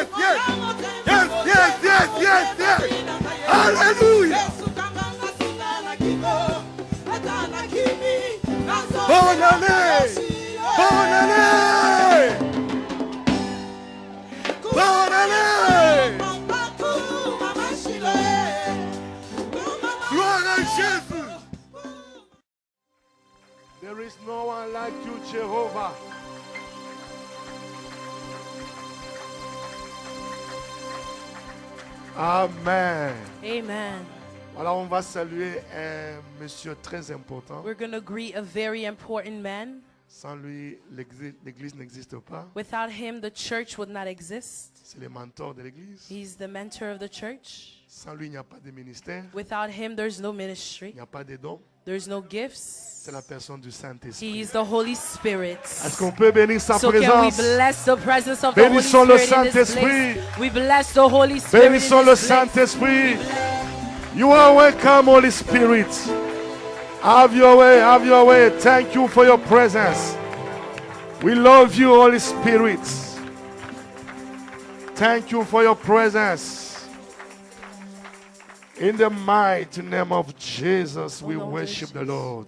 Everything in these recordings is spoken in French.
yes, yes. Yes, yes, yes, yes, yes. Hallelujah. Bonne année. Bonne année. Bonne année. Gloire à Jésus. There is no one like you, Jehovah. Amen. Amen. Alors on va saluer un monsieur très important. We're going to greet a very important man. Sans lui, l'église n'existe pas. Without him, the church would not exist. C'est le mentor de l'église. He's the mentor of the church. Sans lui, il n'y a pas de ministère. Without him, there's no ministry. Il n'y a pas de dons. There's no gifts. C'est la personne du Saint-Esprit. He's the Holy Spirit. Est-ce qu'on peut bénir sa So can we présence? bless the presence of the Holy Bénissons le Spirit in this Saint-Esprit. place? We bless the Holy Spirit in Bénissons le this place. Saint-Esprit. You are welcome, Holy Spirit. Have your way, have your way. Thank you for your presence. We love you, Holy Spirit. Thank you for your presence. In the mighty name of Jesus, we worship the Lord.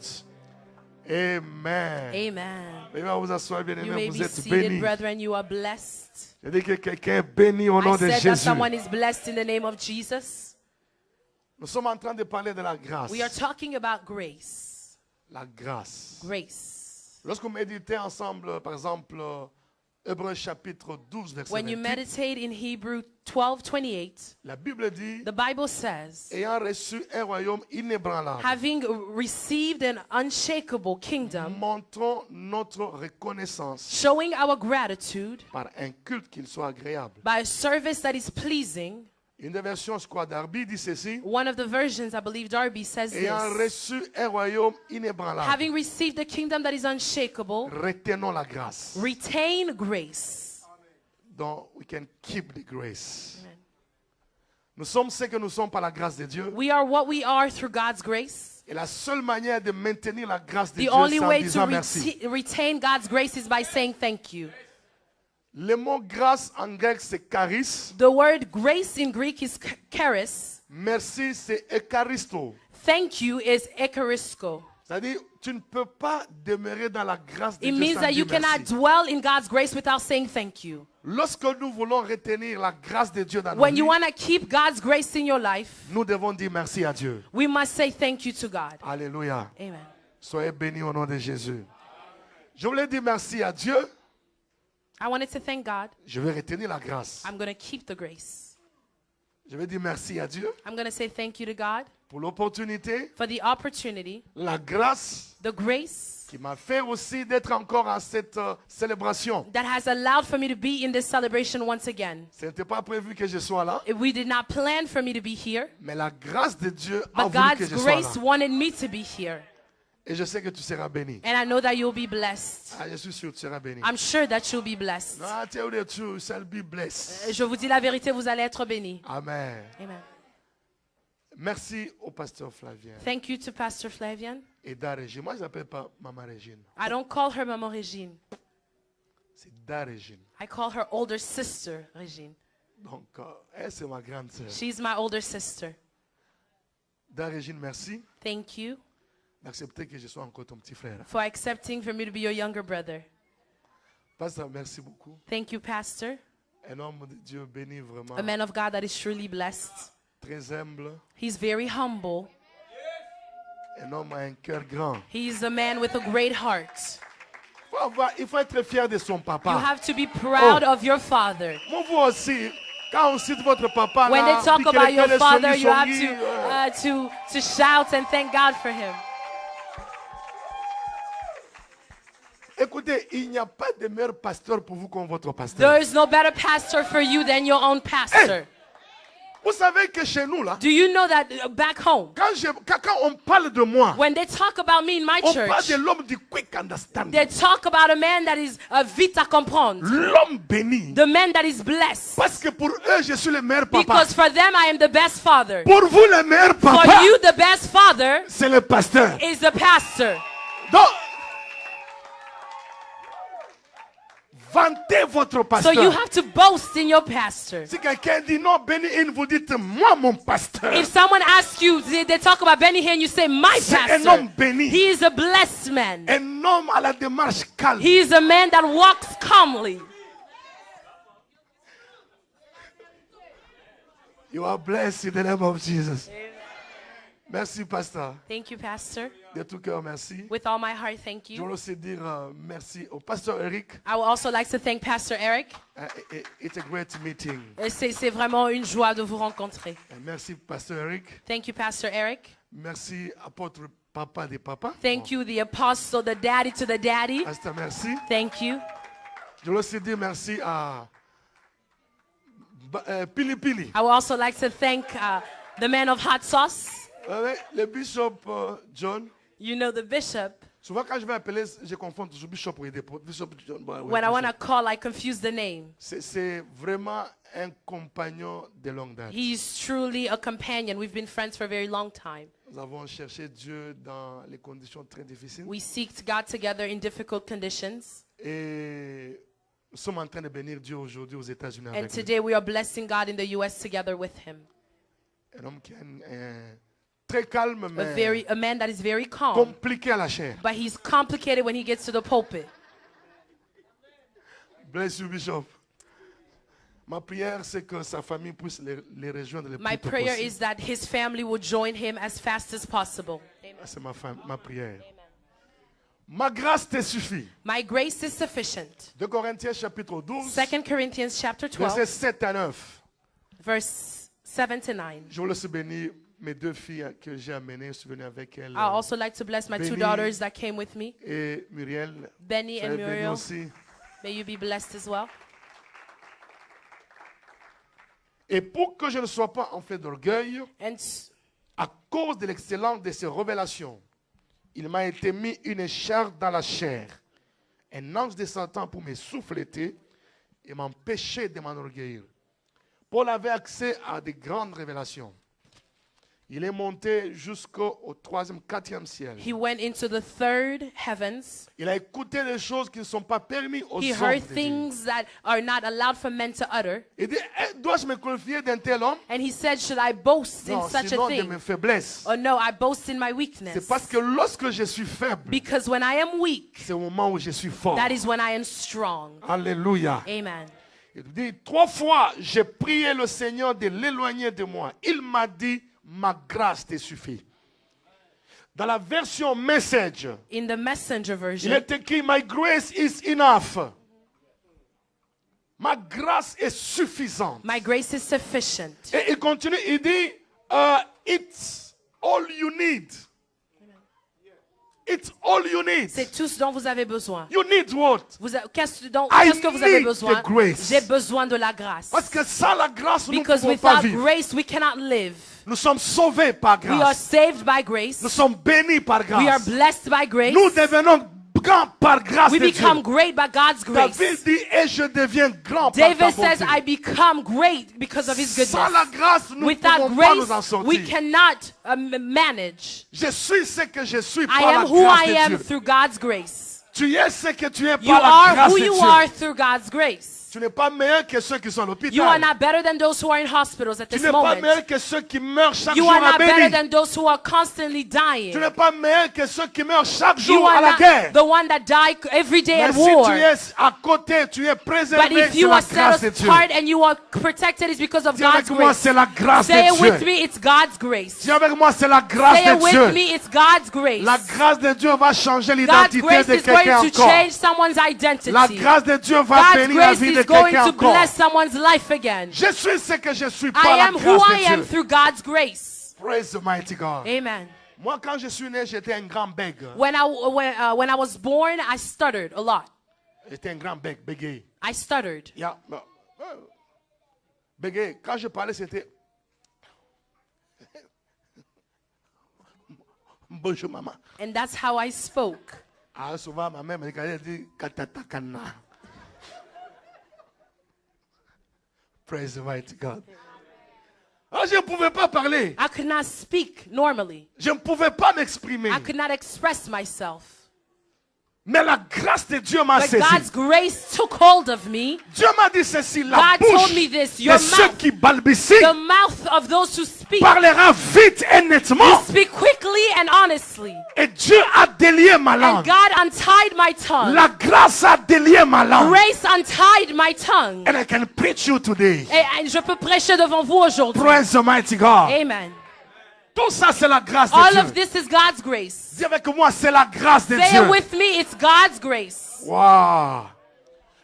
Amen. Amen. Vous vous asseoir, bien You aimé, may vous be êtes seated, bénis. brethren. You are blessed. Je dis que quelqu'un est béni au nom I de said that Jésus. someone is blessed in the name of Jesus. Nous sommes en train de parler de la grâce. We are talking about grace. La grâce. Grace. Lorsqu'on méditait ensemble, par exemple, Hébreux chapitre 12, verset When you 28, meditate in Hebrew 12:28, la Bible dit, the Bible says, ayant reçu un royaume inébranlable, having received an unshakable kingdom, montrons notre reconnaissance showing our gratitude par un culte qu'il soit agréable. by a service that is pleasing. Une des versions, je crois, d'Arby dit ceci, One of the versions, I believe Darby says ayant this. reçu un royaume inébranlable, Having received a kingdom that is unshakable, retenons la grâce. retain grace. Donc, we can keep the grace. Amen. Nous sommes ce que nous sommes par la grâce de Dieu. We are what we are through God's grace. Et la seule manière de maintenir la grâce de The Dieu, only c'est en way to disant merci. retain God's grace is by saying thank you. Le mot grâce en grec, c'est charis. The word grace in Greek is charis. Merci, c'est eucharisto. Thank you is ekarisko. C'est-à-dire, tu ne peux pas demeurer dans la grâce de It Dieu means sans that you dire cannot merci. dwell in God's grace without saying thank you. Lorsque nous voulons retenir la grâce de Dieu dans nos When you vies, want to keep God's grace in your life, nous devons dire merci à Dieu. we must say thank you to God. Alléluia. Amen. Soyez bénis au nom de Jésus. Je voulais dire merci à Dieu. I wanted to thank God. Je vais retenir la grâce. I'm going to keep the grace. Je vais dire merci à Dieu I'm going to say thank you to God pour l'opportunité, for the opportunity, la grâce the grace qui m'a fait aussi d'être encore en cette célébration. that has allowed for me to be in this celebration once again. Ce n'était pas prévu que je sois là, We did not plan for me to be here, mais la grâce de Dieu a but voulu que God's je sois là. grace wanted me to be here. Et je sais que tu seras béni. And I know that you'll be blessed. Ah, je suis sûr que tu seras béni. I'm sure that you'll be blessed. Ah, tell the truth, you shall be blessed. Je vous dis la vérité, vous allez être bénis. Amen. Amen. Merci au pasteur Flavien Thank you to Pastor Flavian. et Da Régine. Moi, je ne l'appelle pas Maman Régine. I don't call her Maman Regine. C'est Da Régine. I call her older sister Regine. Donc, elle, c'est ma grande sœur. She's my older sister. Da Régine, merci Thank you d'accepter que je sois encore ton petit frère. for accepting for me to be your younger brother. Pasteur, merci beaucoup. Thank you, Pastor. Un homme de Dieu béni vraiment. A man of God that is truly blessed. Très humble. He's very humble. Un homme à un cœur grand. He's a man with a great heart. Il faut être fier de son You papa. have to be proud of your father. Moi, vous aussi, quand on cite votre papa, When là, they talk puis que about les your cœurs father, sont you have mis, to shout and thank God for him. Écoutez, il n'y a pas de meilleur pasteur pour vous comme votre pasteur. There is no better pastor for you than your own pastor. Vous savez que chez nous, là, Do you know that back home, quand on parle de moi, when they talk about me in my on parle church, de l'homme du quick understanding. they talk about a man that is vite à comprendre, L'homme béni. the man that is blessed. Parce que pour eux, je suis le meilleur papa. Because for them, I am the best father. Pour vous, le meilleur For papa, you, the best father c'est le pasteur. is the pastor. Donc, vanter votre So pasteur. you have to boast in your pastor. Si quelqu'un dit non, Benny Hinn, vous dites moi mon pasteur. If someone asks you, they talk about Benny Hinn, you say, my C'est un pastor. homme béni. He is a blessed man. Un homme à la démarche calme. He is a man that walks calmly. You are blessed in the name of Jesus. Merci, pasteur. Thank you, Pastor. De tout cœur, merci. With all my heart, thank Je you. veux aussi dire merci au pasteur Eric. I would also like to thank Pastor Eric. It's a great meeting. C'est vraiment une joie de vous rencontrer. Merci, pasteur Eric. Thank you, Pastor Eric. Merci, apôtre papa des papas. Thank you, the apostle, the daddy to the daddy. Pasteur, merci. Thank you. Je veux aussi dire merci à Pili Pili. I would also like to thank the man of hot sauce. Le bishop John. You know, the bishop. Souvent quand je vais appeler, je confonds toujours bishop et bishop John. When I want to call, I confuse the name. C'est vraiment un compagnon de longue date. He's truly a companion. We've been friends for a very long time. Nous avons cherché Dieu dans les conditions très difficiles. We seeked God together in difficult conditions. Et nous sommes en train de bénir Dieu aujourd'hui aux États-Unis And avec lui. today we are blessing God in the U.S. together with him. Un homme qui est très calme, mais A man that is very calm, compliqué à la chair. but he's complicated when he gets to the pulpit. Bless you, Bishop. Ma prière, c'est que sa famille puisse les rejoindre le My plus tôt prayer possible. is that his family will join him as fast as possible. C'est ma prière. Ma grâce te suffit. My grace is sufficient. 2 Corinthiens chapitre 12, 2 Corinthians chapter versets 12, 7 à 9. verse 7 to 9. Je voulais aussi bénir mes deux filles que j'ai amenées. Je suis venu avec elles. I also like to bless my two Benny daughters that came with me, Et Muriel. Benny and Soyez bénis Muriel. aussi. May you be blessed as well. Et pour que je ne sois pas enflé d'orgueil, And à cause de l'excellence de ces révélations, il m'a été mis une chair dans la chair, un ange de Satan pour me souffleter et m'empêcher de m'enorgueillir. Paul avait accès à de grandes révélations. Il est monté jusqu'au 3e, 4e ciel. he went into the third heavens. Il a écouté des choses qui ne sont pas permises aux He hommes heard de Dieu. things that are not allowed for men to utter. Il dit, dois-je me confier d'un tel homme? And he said, should I boast in Non, such a sinon de thing? mes faiblesses. Oh no, I boast in my C'est weakness. parce que lorsque je suis faible, Because when I am weak, c'est au moment où je suis fort. that is when I am strong. Alléluia. Amen. Il dit, 3 fois, j'ai prié le Seigneur de l'éloigner de moi. Il m'a dit, ma grâce te suffit. Dans la version Message, In the Messenger il version, est écrit, my grace is enough. Ma grâce est suffisante. my grace is sufficient. Et il continue, il dit, it's all you need. It's all you need. C'est tout ce dont vous avez besoin. You need what? Qu'est-ce I que vous avez need besoin? the grace. J'ai besoin de la grâce. Parce que sans la grâce, nous ne Because pouvons pas without vivre. grace, we cannot live. Nous sommes sauvés par We are grâce. saved by grace. Nous sommes bénis par We are grâce. blessed by grace. Nous devenons grands par grâce We de become Dieu. great by God's grace. David dit, et je deviens grand par ta David says, bonté. I become great because of his Sans la goodness. grâce, nous ne Without pouvons pas nous en grace, sortir. we cannot Je manage. suis ce que je suis I par la am who grâce I de am Dieu. through God's grace. Tu es ce que tu es You par la are grâce who de you Dieu. are through God's grace. Tu n'es pas meilleur que ceux qui sont à l'hôpital. You are not better than those who are in hospitals at Tu this n'es pas moment. meilleur que ceux qui meurent chaque You jour are à not better Béni. than those who are constantly Tu dying. n'es pas meilleur que ceux qui meurent chaque You jour à are la not guerre. the one that die every day Mais at si war. tu es à côté, tu es But préservé, if c'est you la are set grâce de Dieu. apart and you are protected, it's because of Dis avec God's moi, grace. c'est la grâce Say it de with Dieu. me, it's God's grace. Dis avec moi, c'est la grâce Say it de with Dieu. me, it's God's grace. La grâce de Dieu va changer God's l'identité grace de is going quelqu'un to encore. change someone's identity. La grâce de Dieu va God's bénir la grace vie is de going quelqu'un to encore. bless someone's life again. Je suis ce que je suis par I la am who grâce I am de Dieu. through God's grace. Praise the mighty God. Amen. Moi, quand je suis né, j'étais un grand bègue. When I was born, I stuttered a lot. J'étais un grand bègue, bégayé. I stuttered. Yeah. Bégayé. Quand je parlais, c'était... Bonjour, maman. And that's how I spoke. Ah, souvent, ma mère me regardait et dit, Katatakana. Praise the mighty God. Ah, je ne pouvais pas parler. I could not speak normally. Je ne pouvais pas m'exprimer. I could not express myself. Mais la grâce de Dieu m'a But saisi. God's grace took hold of me. Dieu m'a dit ceci, la God bouche told me this, your de ceux mouth, qui balbutient the mouth of those who speak, parlera vite et nettement. speak quickly and honestly. Et Dieu a délié ma And langue. God untied my tongue. La grâce a délié ma langue. Grace untied my tongue. And I can preach you today. Et je peux prêcher devant vous aujourd'hui. Praise the mighty God. Amen. Tout ça, c'est la grâce de All of Dieu. this is God's grace. Dis avec moi, c'est la grâce de Say Dieu. it with me, it's God's grace. Wow.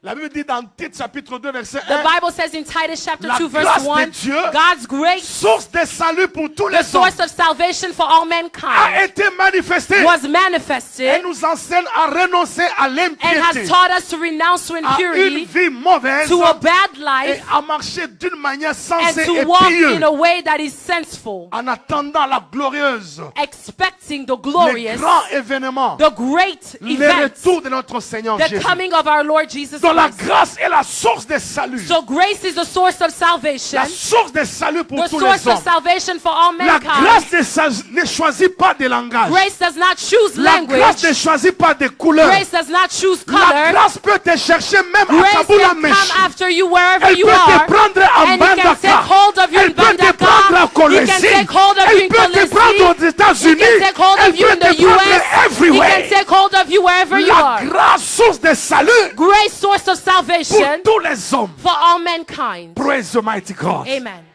La Bible dit dans Tite chapitre 2 verset The 1, Bible says in Titus chapter La 2 verse grâce de 1, Dieu, God's grace, source de salut pour tous the les hommes, source of salvation for all a mankind, été manifestée was et manifested nous enseigne à renoncer à and l'impiété, has taught us to renounce to à une impurity, vie mauvaise to a bad et life, à marcher d'une manière and sensée to et walk pieuse in a way that is senseful, en attendant la glorieuse, expecting the le glorious, grand événement, the great le event, retour de notre Seigneur the Jésus. coming of our Lord Jesus Donc la Christ. grâce est la source de salut. So grace is the source of salvation, La source de salut pour the tous source les of hommes. salvation for all La mankind. grâce ne choisit pas de langage. Grace does not choose La grâce language. ne choisit pas de couleur. Grace does not choose La color. grâce peut te chercher même à Grace Kaboula can Meshi. come after you wherever Elle you peut are. te prendre en And he can Bandaka. take hold of you in Elle peut te prendre Bandaka. en He can Colombie. take hold of you Elle in peut te prendre aux Colombie. États-Unis. He can take hold Elle of you peut in the te prendre US. He everywhere. can take hold of you wherever you La are. grâce, source de salut Grace, source of pour salvation tous les hommes. for all mankind. Praise the mighty God. Amen.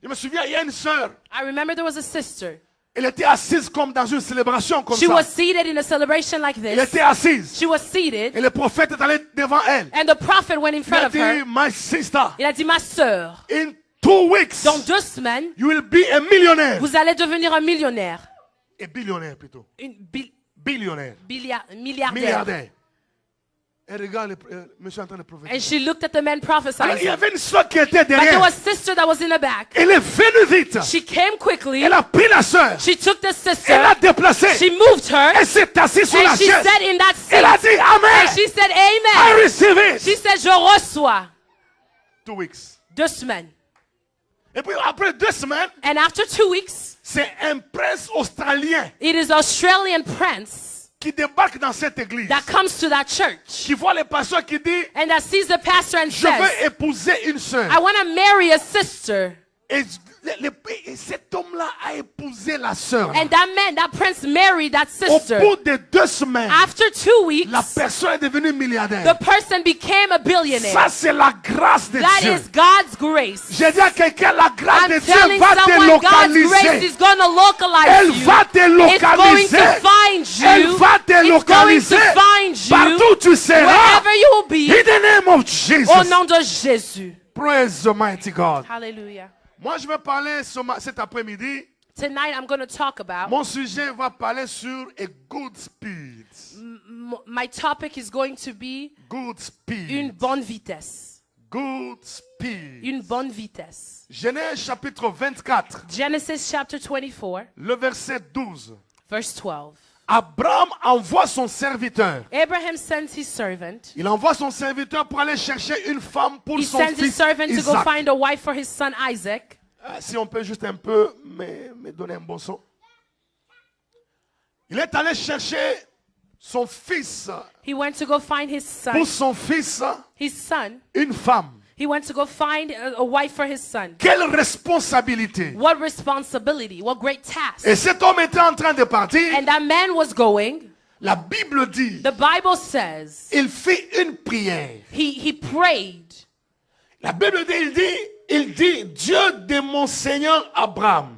Je me souviens, il y a une sœur. I remember there was a sister. Elle était assise comme dans une célébration comme She ça. was seated in a celebration like Elle this. était assise. She was seated, Et le prophète est allé devant elle. and the prophet went in Il a front of dit, her. my sister, Il a dit, ma sœur, in 2 weeks, dans 2 semaines, you will be a millionaire. vous allez devenir un millionnaire. Et billionnaire plutôt. Billionnaire. Milliardaire. Milliardaire. Elle regarde monsieur en train de prophétiser. And she looked at the man Alors, il y prophesying. avait une soeur qui était But there derrière. was a sister that was in the back. Elle est venue vite. She came quickly. Elle a pris la soeur. She took the Elle sister. l'a déplacée. She moved her. Elle s'est assise sur la And she chaise. said in that Elle a seat. dit Amen. And she said, I Amen. receive it. She said, je reçois. 2 weeks. 2 semaines. Et puis après 2 semaines, And after 2 weeks, c'est un prince australien it is Australian prince qui débarque dans cette église. that comes to that church Qui voit les pasteurs qui dit and that sees the pastor and je veux says, épouser une sœur. I want to marry a sister. Et cet homme-là a épousé la sœur. And that man, that prince married that Au sister. bout de 2 semaines, After 2 weeks, la personne est devenue milliardaire. the person became a billionaire. Ça, c'est la grâce de That Dieu. is God's grace. J'ai dit à quelqu'un, la grâce I'm de Dieu telling va te someone God's grace localiser. is going to localize Elle you. va te It's going localiser. to find Elle you. va te It's going localiser. to find you Partout où tu seras. wherever you will be. In the name of Jesus. Au nom de Jésus. Praise the mighty God. Hallelujah. Moi, je vais parler cet après-midi. Tonight I'm going to talk about, Mon sujet va parler sur a good speed. my topic is going to be Good speed. une bonne vitesse. Good speed. Une bonne vitesse. Genèse chapitre 24, Genesis chapter 24, le verset 12. verse 12. Abraham envoie son serviteur. Abraham sends his servant. Il envoie son serviteur pour aller chercher une femme pour He son sends his fils servant to go Isaac. find a wife for his son Isaac. Si on peut juste un peu me donner un bon son. Il est allé chercher son fils, He went to go find his pour son. son fils, His son. une femme. He went to go find a wife for his son. Quelle responsabilité. What responsibility, what great task. Et cet homme était en train de partir. And that man was going. La Bible dit, The Bible says il fit une prière. he prayed. La Bible dit, il dit, Dieu de mon Seigneur Abraham,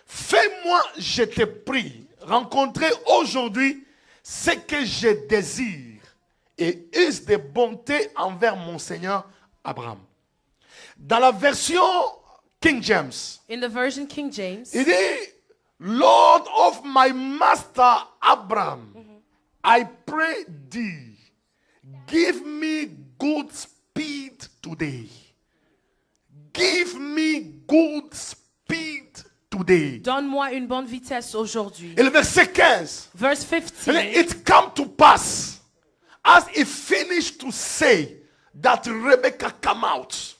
fais-moi, je te prie, rencontrer aujourd'hui ce que je désire et use de bonté envers mon Seigneur Abraham. Dans la version King James, In the version King James, il dit, Lord of my master Abraham, I pray thee, give me good speed today. Give me good speed today. donne-moi une bonne vitesse aujourd'hui. Et le verset 15, Verse 15. it come to pass as he finished to say that Rebecca come out.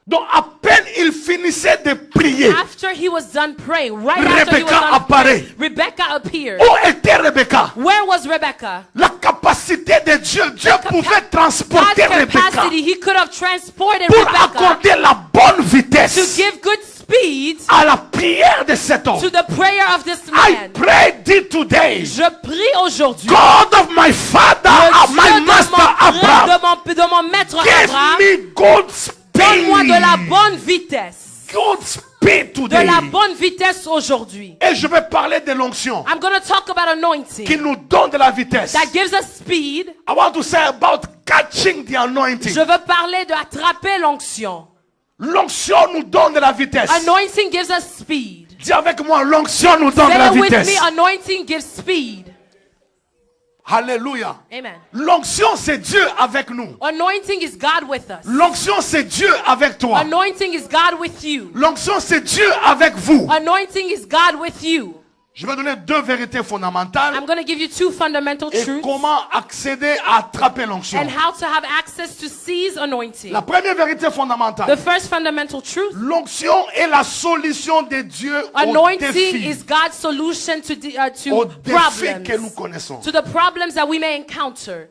Donc à peine il finissait de prier, After he was done praying, right after he was Rebecca done apparaît. praying, Rebecca appeared. Où était Rebecca? Where was Rebecca? La capacité de Dieu. Dieu pouvait God's transporter Rebecca capacity, he could have transported pour Rebecca accorder la bonne to vitesse give good speed à la prière de cet homme. to the prayer of this I man. pray thee today, Je prie aujourd'hui, God of my father, le my Dieu master Abraham, de mon maître give Abraham, me good speed. donne-moi de la bonne vitesse. Good speed De today. la bonne vitesse aujourd'hui. Et je vais parler de l'onction I'm going to talk about qui anointing nous donne de la vitesse. that gives us speed. I want to say about catching the anointing. Je veux parler de attraper l'onction. L'onction nous donne de la vitesse. Anointing gives us speed. Dis avec moi, l'onction nous donne de la Say it with vitesse. me, anointing gives speed. Alléluia. Amen. L'onction, c'est Dieu avec nous. Anointing is God with us. L'onction, c'est Dieu avec toi. Anointing is God with you. L'onction, c'est Dieu avec vous. Anointing is God with you. Je vais donner deux vérités fondamentales I'm going to give you two fundamental et truths comment accéder à attraper l'onction. and how to have access to seize anointing. La première vérité The fondamentale, first fundamental truth, l'onction est la solution de Dieu aux anointing défis, is God's solution to aux défis que nous problems, connaissons. to the problems that we may encounter.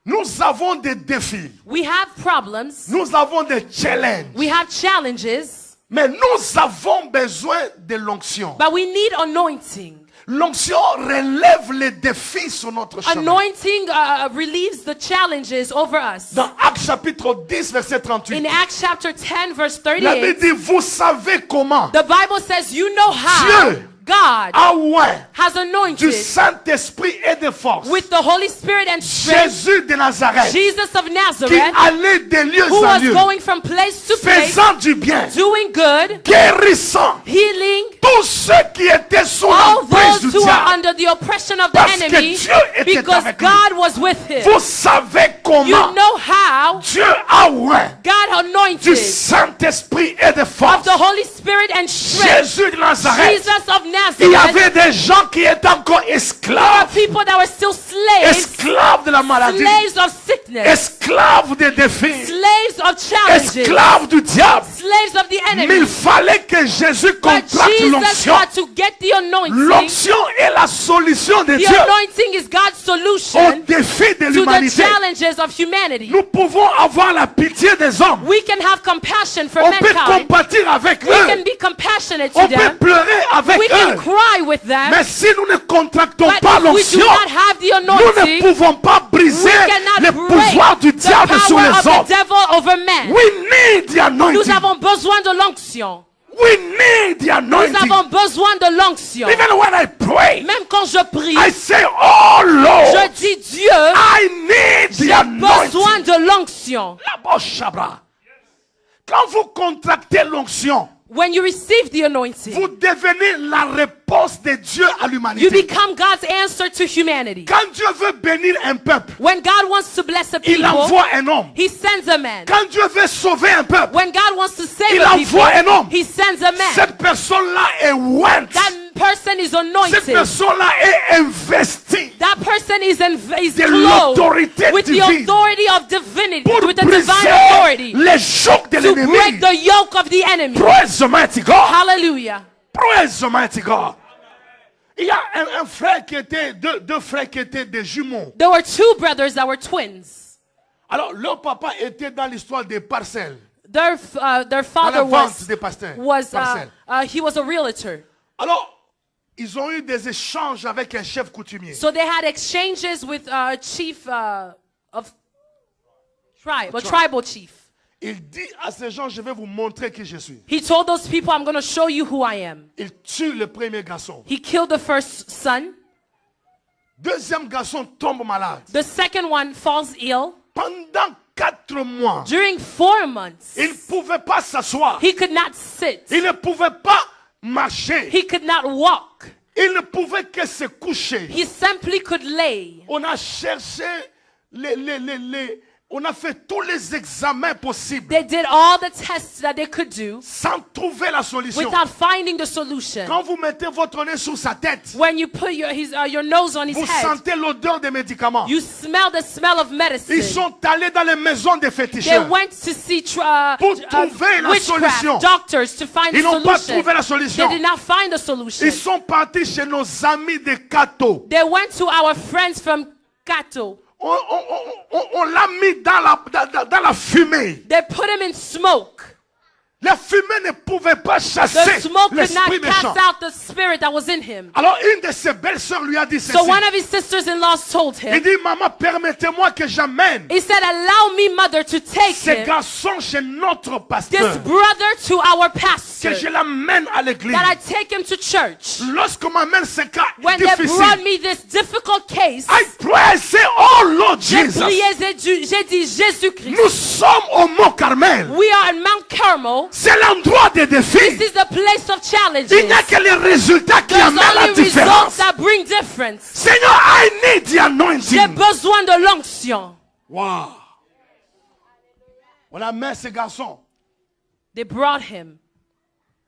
Nous avons des défis, We have problems, nous avons des challenges, we have challenges, mais nous avons besoin de l'onction. but we need anointing. L'onction relève les défis sur notre chemin. Anointing relieves the challenges over us. Dans Actes chapitre 10, verset 38, In Acts chapter 10, verse la Bible 38, dit, vous savez comment the Bible says, you know how Dieu God a oint has du anointed Saint-Esprit et de force with the Holy Spirit and strength Jésus de Nazareth, Jesus of qui Nazareth, allait de lieu who en was lieu, going from place to place, faisant du bien, doing good, guérissant healing tous ceux qui étaient sous all l'emprise those du who are diable. under the oppression of the Parce que enemy, Dieu était because avec lui. God was with him. Vous savez You comment know how Dieu a oint God du anointed Saint-Esprit et de of force the Holy Spirit and strength Jésus de Nazareth. Jesus of Il y Nazareth. avait des gens qui étaient encore There are esclaves, people that were still slaves, esclaves de la maladie, slaves of sickness, esclaves des défis, slaves of challenges, esclaves du diable. slaves of the Mais enemy. il fallait que Jésus But contracte Jesus l'onction. had to get the anointing. L'onction est la solution de The Dieu anointing is God's au solution défi de to the l'humanité. challenges of humanity. Nous pouvons avoir la pitié des hommes. We can have compassion for On peut mankind. compatir avec We can eux. be compassionate On to peut them. pleurer avec We can eux. cry with them. Mais si nous ne contractons But pas if we do l'onction, not have the nous ne anointing, pouvons pas we briser cannot le pouvoir du break the diable sur power les of the hommes. devil over men. We need the Nous anointing. avons besoin de l'onction. We need the Nous anointing. avons besoin de l'onction. Even when I pray, Même quand je prie, I say, oh Lord, je dis Dieu, I need the j'ai anointing. besoin de l'onction. La boche chabra. Quand vous contractez l'onction, When you receive the anointing, vous devenez la réponse de Dieu à you l'humanité. become God's answer to humanity. Quand Dieu veut bénir un peuple, When God wants to bless a il people, envoie un homme. He sends a man. Quand Dieu veut sauver un peuple, When God wants to save il a people, envoie un homme. He sends a man. Cette personne-là est ointe. That person is Cette anointed. personne-là est investie That person is de clothed l'autorité with the divine authority of divinity, pour with the divine briser authority les chocs de to break l'ennemi. the yoke of the enemy. Praise the mighty God. Hallelujah. Praise the mighty God. Il y a un frère qui était, deux frères qui étaient des jumeaux. There were two brothers that were twins. Alors, leur papa était dans l'histoire des parcelles. Their Dans la father vente des parcelles. he was a realtor. Alors, ils ont eu des échanges avec un chef coutumier. So they had exchanges with a chief of tribe, a tribal chief. Il dit à ces gens, je vais vous montrer qui je suis. He told those people, I'm going to show you who I am. Il tue le premier garçon. He killed the first son. Deuxième garçon tombe malade. The second one falls ill. Pendant 4 mois, During 4 months, il ne pouvait pas s'asseoir. he could not sit. Il ne pouvait pas marcher. He could not walk. Il ne pouvait que se coucher. He simply could lay. On a cherché On a fait tous les examens possibles They did all the tests that they could do sans trouver la solution. without finding the solution. Quand vous mettez votre nez sur sa tête, When you put your nose on his vous head, sentez l'odeur des médicaments. you smell the smell of medicine. Ils sont allés dans les maisons des They féticheurs. went to see Pour trouver la solution. witchcraft doctors to find Ils the n'ont pas solution. trouvé la solution. They did not find the solution. Ils sont partis chez nos amis de Kato. They went to our friends from Kato. On l'a mis dans la fumée. They put him in smoke. La fumée ne pouvait pas The chasser smoke could not l'esprit méchant. cast out the spirit that was in him. Alors une de ses belles-sœurs lui a dit ceci. So one of his sisters-in-law told Il him, dit, maman, permettez-moi que j'amène he said, allow me, mother, to take ces him, garçons chez notre this pasteur. brother, to our pastor, Que je l'amène à l'église. that I take him to church. Lorsqu'on m'amène ces cas When they brought difficiles, me this difficult case, I pray, say, oh Lord j'ai Jesus, prié, j'ai dit, Jésus-Christ, nous sommes au Mont Carmel. we are in Mount Carmel. C'est l'endroit des défis. This is the place of challenges. Il n'y a que les résultats qui There's amènent la only results différence. that bring difference. Seigneur, I need the J'ai anointing. besoin de l'onction. Wow. On amène ces garçons. They brought him.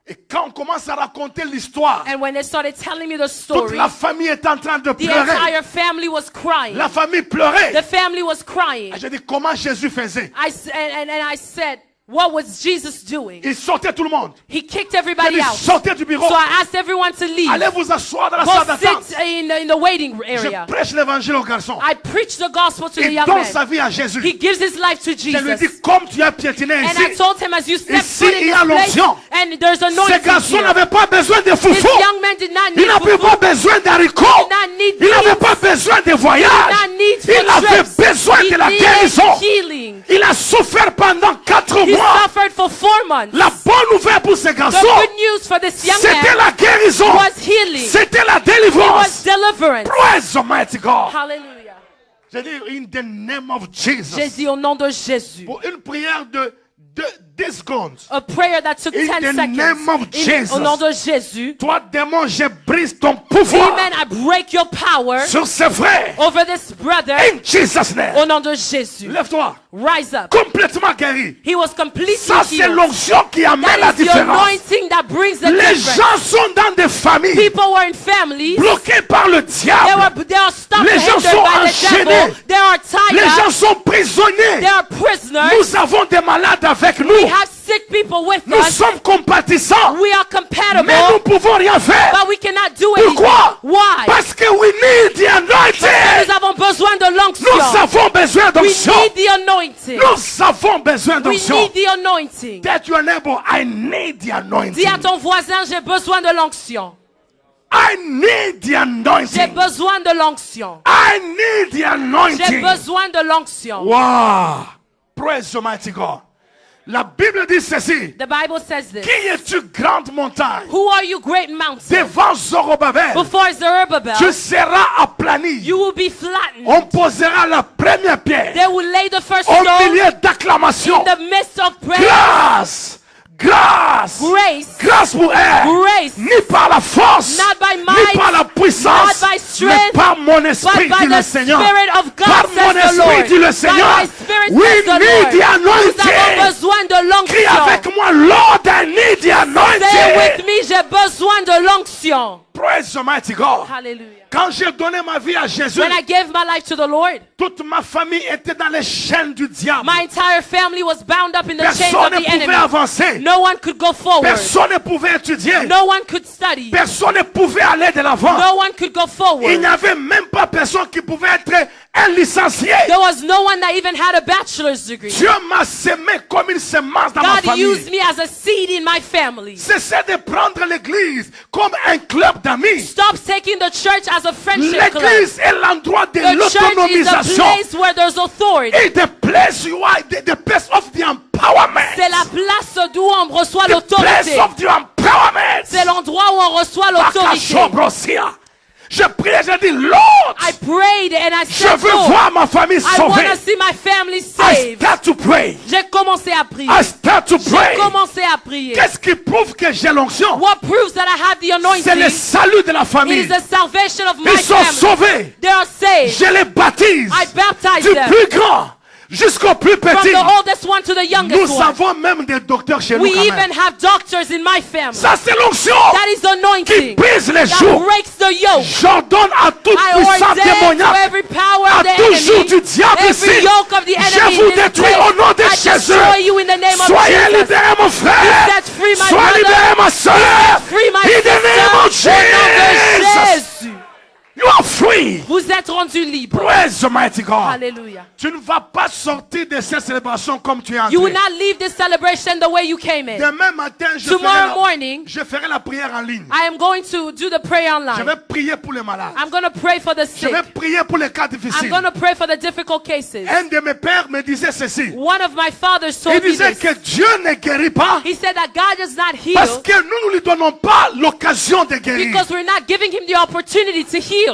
Et quand on commence à raconter l'histoire, And when they started telling me the toute story, la famille est en train de the pleurer. entire family was crying. La famille pleurait. The family was crying. Et je dis, comment Jésus faisait? And I said, what was Jesus doing? Il sortait tout le monde. He kicked everybody Il out. sortait du bureau. So I asked everyone to leave. Allez vous asseoir dans la Go salle d'attente. sit in the waiting area. Je prêche l'évangile au garçon. I preach the gospel to the Il young donne sa man. vie à Jésus. He gives his life to Je lui dis, Jesus. comme tu as piétiné And I ici, told him, as you step Ici, foot in il y a this place, l'onction. and there's ces anointing garçons here. n'avaient pas besoin de This foufou. young man did not Ils need n'avaient fufu. pas besoin d'haricots. Did not need Ils n'avaient beans. pas besoin de voyage. Did not need Il for avait trips. besoin He de la needed guérison. healing. Il a souffert pendant 4 He mois. suffered for 4 months. La bonne nouvelle pour ces The garçons, good news for this young c'était man la guérison. was healing. C'était la It was délivrance. deliverance. Praise Almighty God. Hallelujah. J'ai dit, in the name of Jesus. J'ai dit au nom de Jésus. Pour une prière de 10 secondes. A prayer that took In 10 the seconds. name of Jesus. Au nom de Jésus. Toi, démon, je brise ton pouvoir Amen. I break your power sur ses frères. over this brother. In Jesus' name. Au nom de Jésus. Lève-toi. Rise up. Complètement guéri. He was completely Ça, c'est healed. l'onction qui amène la That is the différence. anointing that brings the Les difference. gens sont dans des familles People were in families. bloqués par le They diable. are stuck Les gens hindered sont by the devil. enchaînés. They are tied Les gens up. sont prisonniers. They are prisoners. Nous avons des malades avec We nous. have sick people with Nous us. sommes compatissants. We are compatible. Mais nous ne pouvons rien faire. But we cannot do anything. Pourquoi? Why? Parce que we need the Parce que anointing. nous avons besoin de Nous l'onction. avons besoin We d'onction. need the anointing. Nous avons besoin We d'onction. need the anointing. That your neighbor, I need the Dis à anointing. ton voisin, j'ai besoin de l'onction. I need the J'ai anointing. besoin de l'onction. I need the J'ai anointing. besoin de l'onction. Wow. Praise the mighty God. La Bible dit ceci. The Bible says this. Qui es-tu, grande montagne? Who are you, great mountain? Devant Zorobabel, Before Zerubbabel, tu seras aplani. you will be flattened. On posera la première pierre. They will lay the first Au stone milieu d'acclamations. in the midst of prayer. Grâce. Grâce. Grace. Grâce pour elle. Grace. Ni par la force. Not by Ni might, par la puissance. not by Mais strength, par mon esprit, but by dit le the Seigneur. Spirit of God, Par mon says the esprit, Lord. dit le Seigneur. By my Spirit, We says the Lord. need the Nous avons anointing. besoin de Crie l'onction. avec moi, Lord, I need the Say with anointing. me, j'ai besoin de l'onction. Praise the mighty God. Hallelujah. Quand j'ai donné ma vie à Jésus, When I gave my life to the Lord, toute ma famille était dans les chaînes du diable. my entire family was bound up in the chains Personne of ne the pouvait enemy. avancer. No one could go forward. Personne ne pouvait étudier. No one could study. Personne ne pouvait aller de l'avant. No one could go Il forward. n'y avait même pas personne qui pouvait être un licencié. There was no one that even had a bachelor's degree. Dieu m'a semé comme une semence dans ma God used famille. me as a seed in my family. Cessez de prendre l'église comme un club d'amis. Stop taking the church as a friendship club. L'église est l'endroit de The church is the l'autonomisation. place where there's authority. It's the place you are, the place of the empowerment. C'est la place d'où on reçoit The place l'autorité. of the empowerment. C'est l'endroit où on reçoit l'autorité. Bakashobrosia. Je priais, je dis, Lord, I prayed and I je said, veux Lord, voir ma famille I want sauvée. to see my family I saved. start to pray. J'ai commencé à prier. I start to pray. J'ai commencé à prier. Qu'est-ce qui prouve que j'ai l'onction? What proves that I have the C'est le anointing? salut de la It famille. is the salvation of my Ils sont family. sauvés. They are saved. Je les baptise I baptize du them plus grand jusqu'au plus from petit. the oldest one to the youngest Nous one. avons même des docteurs chez nous We quand even même. have doctors in my family. Ça c'est l'onction That is qui anointing brise les that jours. breaks the yoke. J'ordonne à toute I puissance ordain to démoniaque, every power à of the tout jour enemy, du diable every ici, yoke of the je enemy vous in this détruis place. au nom de I destroy Jésus. you in the name of Soyez Jesus. libérés mon frère. Be set free, my Sois brother. libéré ma soeur. Free my In the name of sister. Au nom de Jesus. Jésus. You are free. Vous êtes rendus libres. Praise the mighty God. Hallelujah. Tu ne vas pas sortir de cette célébration comme tu es entré. You will not leave this celebration the way you came in. Demain matin, Tomorrow morning, je ferai la prière en ligne. I am going to do the prayer Je online. vais prier pour les malades. I'm going to pray for the Je sick. vais prier pour les cas I'm difficiles. going to pray for the difficult cases. Un de mes pères me disait ceci. One of my fathers Il told me disait this. que Dieu ne guérit pas He said that God does not parce heal que nous ne lui donnons pas l'occasion de guérir. because we're not giving him the opportunity to heal.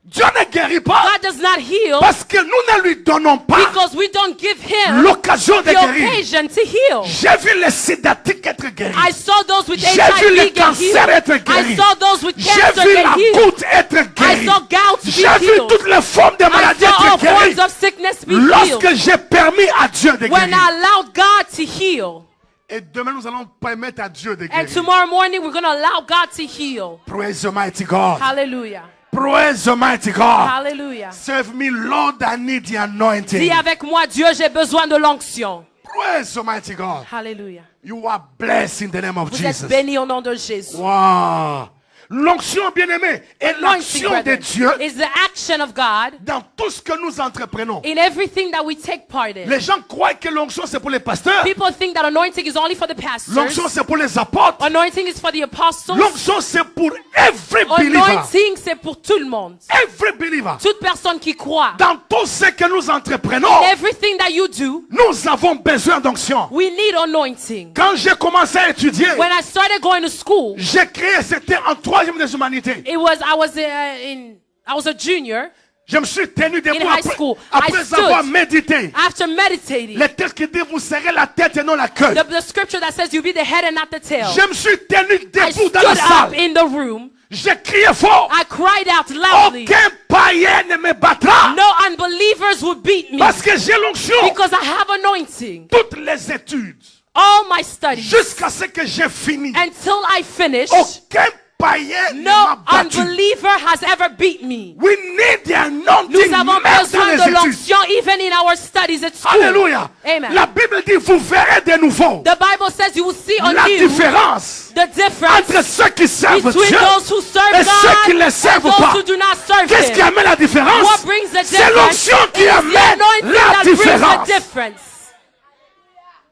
Dieu ne guérit pas God does not heal parce que nous ne lui donnons pas because we don't give him l'occasion de the guérir. occasion to heal. J'ai vu les sédatiques être guéris. I saw those with J'ai vu les HIV get cancers healed. être I guéris. saw those with J'ai cancer vu get la healed. goutte être I guérie. saw gout be J'ai vu healed. toutes les formes de I maladies saw all être guéries. forms of sickness be Lorsque healed. j'ai permis à Dieu de When guérir. I allowed God to heal. Et demain, nous allons permettre à Dieu de And guérir. tomorrow morning we're going to allow God to heal. Praise the mighty God. Hallelujah. Praise the mighty God. Hallelujah. Serve me, Lord, I need the anointing. Dis avec moi, Dieu, j'ai besoin de l'onction. Praise the mighty God. Hallelujah. You are blessed in the name of Vous êtes Jesus. bénis au nom de Jésus. Wow. L'onction, bien-aimé, est Anointing, l'action de brethren, Dieu is the action of God dans tout ce que nous entreprenons. in everything that we take part in. Les gens croient que l'onction, c'est pour les pasteurs. People think that anointing is only for the L'onction, pastors. c'est pour les apôtres. Anointing is for the apostles. L'onction, c'est pour every believer. Anointing, c'est pour tout le monde. Every believer. Toute personne qui croit. Dans tout ce que nous entreprenons, Everything that you do, nous avons besoin d'onction. we need anointing. Quand j'ai commencé à étudier, When I started going to school, j'ai créé, c'était en 3e des humanités. I was a junior. Je me suis tenu debout In high school, après I stood. avoir médité. After meditating, Le texte qui dit vous serrez la tête et non la queue. the scripture that says you be the head and not the tail. Je me suis tenu I debout stood dans la up salle. in the room. J'ai crié fort. I cried out loudly. Aucun païen ne me battra. No unbelievers would beat me Parce que j'ai l'onction. because I have anointing. Toutes les études, All my studies jusqu'à ce que j'ai fini, until I finished, aucun païen ne no m'a battu. unbeliever has ever beat me. We need the anointing Nous avons même dans besoin les de études. l'onction even in our studies at school. Alléluia. Amen. La Bible dit vous verrez de nouveau The Bible says you will see la anew différence the difference entre ceux qui servent between Dieu those who serve et ceux qui God ne and servent those pas. who do not serve Qu'est-ce qui Him. amène la différence? What brings the C'est difference? l'onction qui It is the amène anointing la that brings the différence. difference.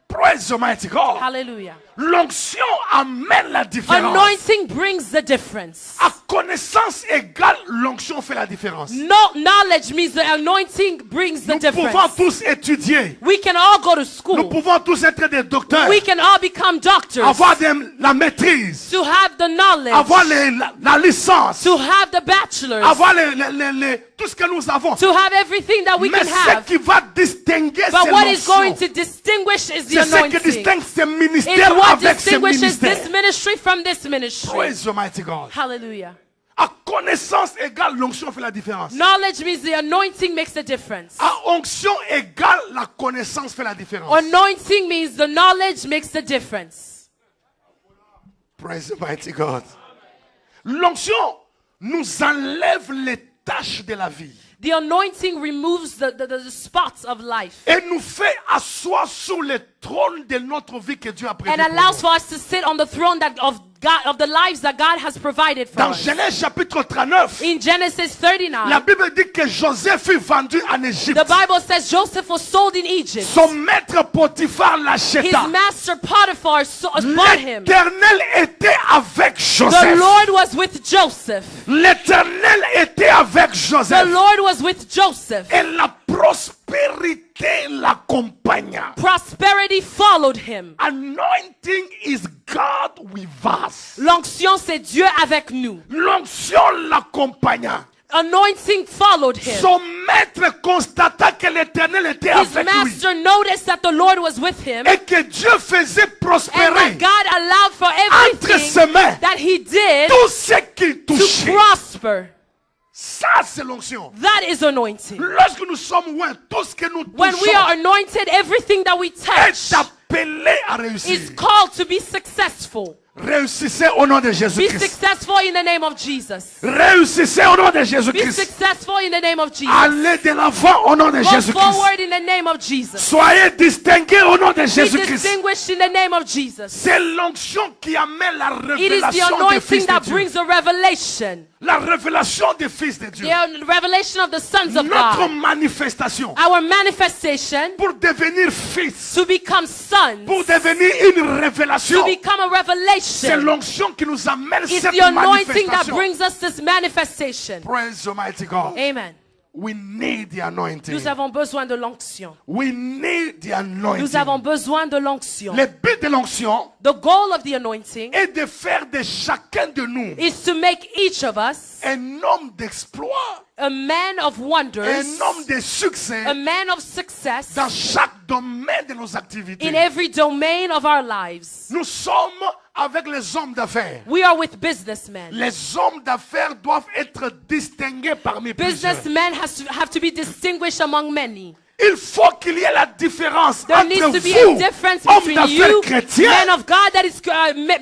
Praise the mighty God. Hallelujah. L'onction amène la différence. Anointing brings the difference. À connaissance égale, l'onction fait la différence. No knowledge means the anointing brings the Nous pouvons difference. tous étudier. We can all go to Nous school. pouvons tous être des docteurs. We can all become doctors. Avoir la maîtrise. To have the knowledge. Avoir la licence. To have the bachelor's. Avoir tout ce que nous avons. To have everything that we Mais can ce have. qui va distinguer, But c'est what is going l'onction. to distinguish is the C'est ce qui anointing. distingue ce It's ministère what avec ce distinguishes ministère. this ministry from this ministry. Praise the mighty God. Hallelujah. À connaissance égale, l'onction fait la différence. Knowledge means the anointing makes a difference. À onction égale, la connaissance fait la différence. Anointing means the knowledge makes the difference. Praise the mighty God. L'onction nous enlève les tâches de la vie The anointing removes the spots of life et nous fait asseoir sur le trône de notre vie que Dieu a prévu and pour allows nous. for us to sit on the throne of the lives that God has provided for Dans us. Genèse chapitre 39, In Genesis la 39, Bible dit que Joseph fut vendu en Égypte. the Bible says Joseph was sold in Egypt. Son maître Potiphar His l'acheta. master Potiphar bought him. L'Éternel était avec The Joseph. Lord was with Joseph. L'Éternel était avec The Joseph. Lord was with Joseph. Et la prospérité l'accompagna. Prosperity followed him. Anointing is God with us. L'onction, c'est Dieu avec nous. L'onction l'accompagna. Anointing followed him. Son maître constata que l'Éternel était His avec lui. master noticed that the Lord was with him Et que Dieu faisait and prospérer that God allowed for entre everything ses mains that he did tout ce qu'il to touchait. prosper. Ça, c'est l'onction. That is anointing. Lorsque nous sommes loin, tout ce que nous When we are touchons anointed, everything that we est touch appelé à is réussir. called to be successful. Réussissez au nom de Be Jésus-Christ. successful in the name of Jesus. Réussissez au nom de Be Jésus-Christ. successful in the name of Jesus. Allez de l'avant au nom de Go Jésus-Christ. forward in the name of Jesus. Soyez distingués au nom de Be Jésus-Christ. distinguished in the name of Jesus. C'est l'onction qui amène la It is the révélation des anointing fils de that Dieu. brings the revelation. La révélation des fils de Dieu. The revelation of the sons of Notre God. manifestation Our manifestation pour devenir fils, to become sons. pour devenir une révélation. To become a C'est revelation. l'onction qui nous amène It's cette the anointing that manifestation. brings us this manifestation. Praise the mighty God. Amen. We need the anointing. Nous avons besoin de l'onction. We need the anointing. Nous avons besoin de l'onction. Le but de l'onction The goal of the anointing est de faire de chacun de nous is to make each of us un homme d'exploit, a man of wonders, un homme de succès a man of success dans chaque domaine de nos activités. in every domain of our lives. Nous sommes avec les hommes d'affaires. We are with businessmen. Les hommes d'affaires doivent être distingués parmi plusieurs. Businessmen have to be distinguished among many. Il faut qu'il y ait la différence There needs entre to be a vous, difference hommes between d'affaires you, chrétiens. man of God that is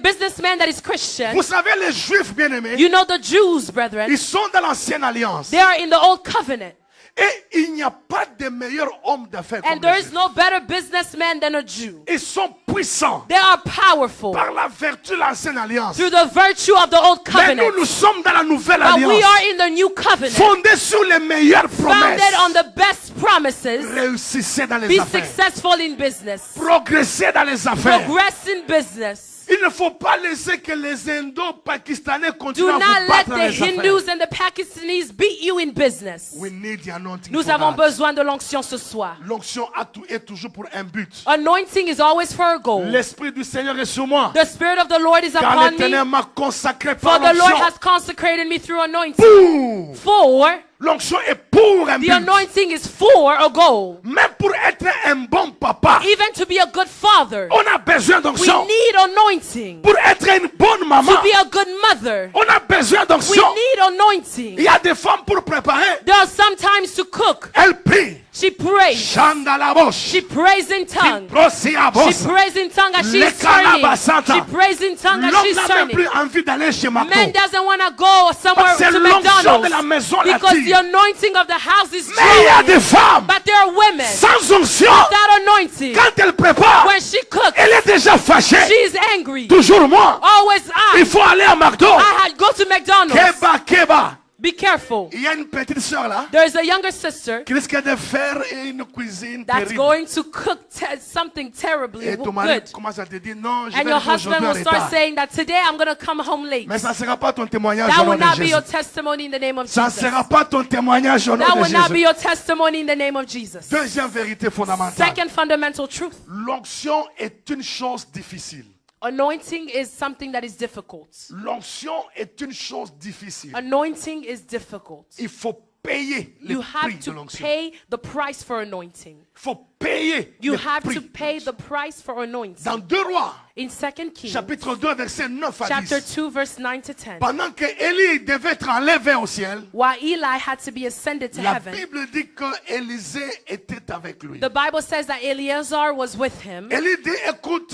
businessman that is Christian. Vous savez, les Juifs bien-aimés, You know the Jews, brethren. ils sont dans l'ancienne alliance. They are in the old covenant. Et il n'y a pas de meilleur homme d'affaires comme And there les is Juifs. no better businessman than a Jew. Ils sont puissants They are powerful par la vertu de l'ancienne alliance. through the virtue of the old Mais covenant. nous sommes dans la nouvelle But we alliance, are in the new covenant, fondée sur les meilleures founded on promesses. the best promises. Réussissez dans les Be affaires. successful in business. Progressez dans les affaires. Progress in business. Il ne faut pas laisser que les Indo-Pakistanais Do continuent à not vous let battre dans the les Hindus affaires. and the Pakistanis beat you in business. We need the anointing Nous for avons that. besoin de l'onction ce soir. L'onction est toujours pour un but. Anointing is always for a goal. L'Esprit du Seigneur est sur moi. The Spirit of the Lord is Car upon l'Éternel me, m'a consacré for par the Lord l'onction. has consecrated me through anointing. Pour. For L'onction est pour un the but. anointing is for a goal. Même pour être un bon papa, Even to be a good father, on a besoin we d'onction. need anointing. Pour être une bonne maman, To be a good mother, on a besoin we d'onction. need Il anointing. y a des femmes pour préparer. There are sometimes to cook. Elles prient. She prays. Chanda la bouche. She prays in tongue. Brosi à She bosse. prays in tongue as Le she's turning. calabasata. She prays in tongue as L'homme she's n'a même turning. plus envie d'aller chez Man Macron. doesn't want to go somewhere Parce que to l'onction McDonald's de la maison because the l'attire. anointing of the house is Mais il y a drawing. des femmes But there are women sans onction. without anointing. Quand elles préparent, When she cooks, elle est déjà fâchée. she's angry. Toujours moi. Always Il I. faut aller à McDo. I had go to McDonald's. Keba, keba. Be careful. Il y a une petite sœur là There is a younger sister qui risque de faire une cuisine that's terrible. going to cook something terribly Et ton mari good. commence à te dire non, je And vais your aller husband aujourd'hui en will start retard. saying that today I'm going to come home late. Mais ça ne sera pas ton témoignage That au nom will de not be Jésus. your testimony in the name of Ça ne Jesus. sera pas ton témoignage au nom That de will not be Jésus. your testimony in the name of Jesus. Deuxième vérité fondamentale. Second fundamental truth. L'onction est une chose difficile. Anointing is something that is difficult. L'onction est une chose difficile. Anointing is difficult. Il faut payer le You prix have de to l'onction. pay the price for anointing. Il faut payer You le have prix to de pay l'onction. the price for anointing. Dans 2 Rois, In 2 Kings, chapitre 2, verset 9 à chapter 10. 2, verse 9 to 10, Pendant que Élie devait être enlevé au ciel, while Eli had to be ascended to la heaven, Bible dit que Élisée était avec lui. the Bible says that Eleazar was with him. Élie dit, écoute,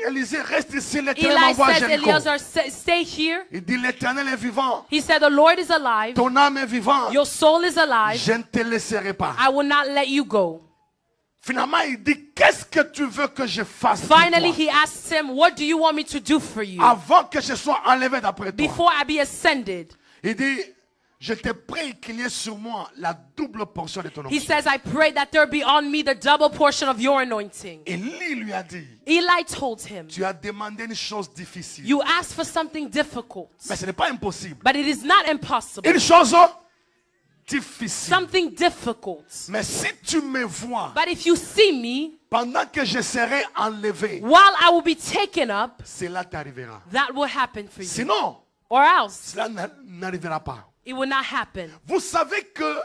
Élisée, reste ici, l'Éternel Eli m'envoie à says, Jéricho. Eleazar, stay here. Il dit, l'Éternel est vivant, He said, the Lord is alive. ton âme est vivante, Your soul is alive. je ne te laisserai pas. I will not let you go. Finalement, il dit, qu'est-ce que tu veux que je fasse pour Finally, toi? he asks him, what do you want me to do for you? Avant que je sois enlevé d'après toi. Before I be ascended. Il dit, je te prie qu'il y ait sur moi la double portion de ton He onction. says, I pray that there be on me the double portion of your anointing. Élie lui a dit, Eli told him, tu as demandé une chose difficile. you asked for something difficult, Mais ce n'est pas impossible. but it is not impossible. Une chose difficile. Something difficult. Mais si tu me vois, But if you see me, pendant que je serai enlevé, while I will be taken up, cela t'arrivera. that will happen for you. Sinon, Or else, cela n'arrivera pas. it will not happen. Vous savez que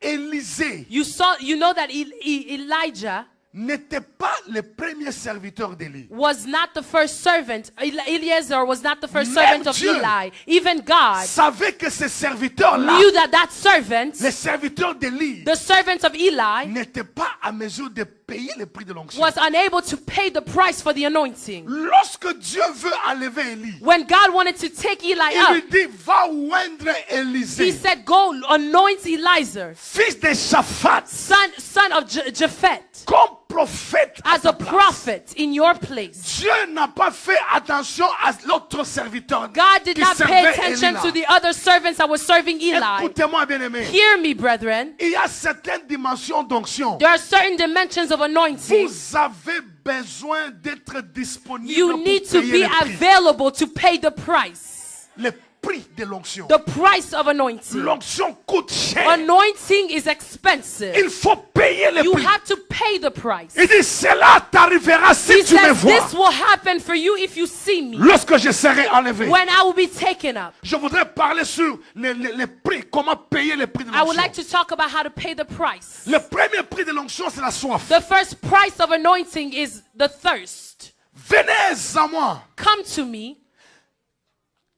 Élisée You know that Elijah n'était pas le premier serviteur d'Élie. was not the first servant. Eliezer was not the first Même servant of Dieu Eli. Even God Savait que ces serviteurs-là, knew that servant, les serviteurs d'Élie, the servant of Eli, n'étaient pas à mesure de payer le prix de l'onction. was unable to pay the price for the anointing. Lorsque Dieu veut enlever Élie, When God wanted to take Eli il lui up, dit, va oindre he Élisée, said, go anoint Eliezer, fils de Shaphat, son of Japhet, comme prophète à as ta a place. prophet in your place. Dieu n'a pas fait attention à l'autre serviteur God did qui not pay servait attention Élie là. to the other servants that were serving Eli. Écoutez-moi, bien-aimé. Hear me, brethren. Il y a certaines dimensions d'onction. There are certain dimensions of anointing. Vous avez besoin d'être disponible You pour need to payer be le prix. available to pay the price. Le prix de l'onction. The price of anointing. L'onction coûte cher. Anointing is expensive. Il faut payer le You prix. have to pay the price. Il dit, cela t'arrivera si He tu me says, vois. this will happen for you if you see me. Lorsque je serai enlevé. When I will be taken up. Je voudrais parler sur les prix. Comment payer le prix de I would like l'onction. to talk about how to pay the price. Le premier prix de l'onction, c'est la soif. The first price of anointing is the thirst. Venez à moi. Come to me.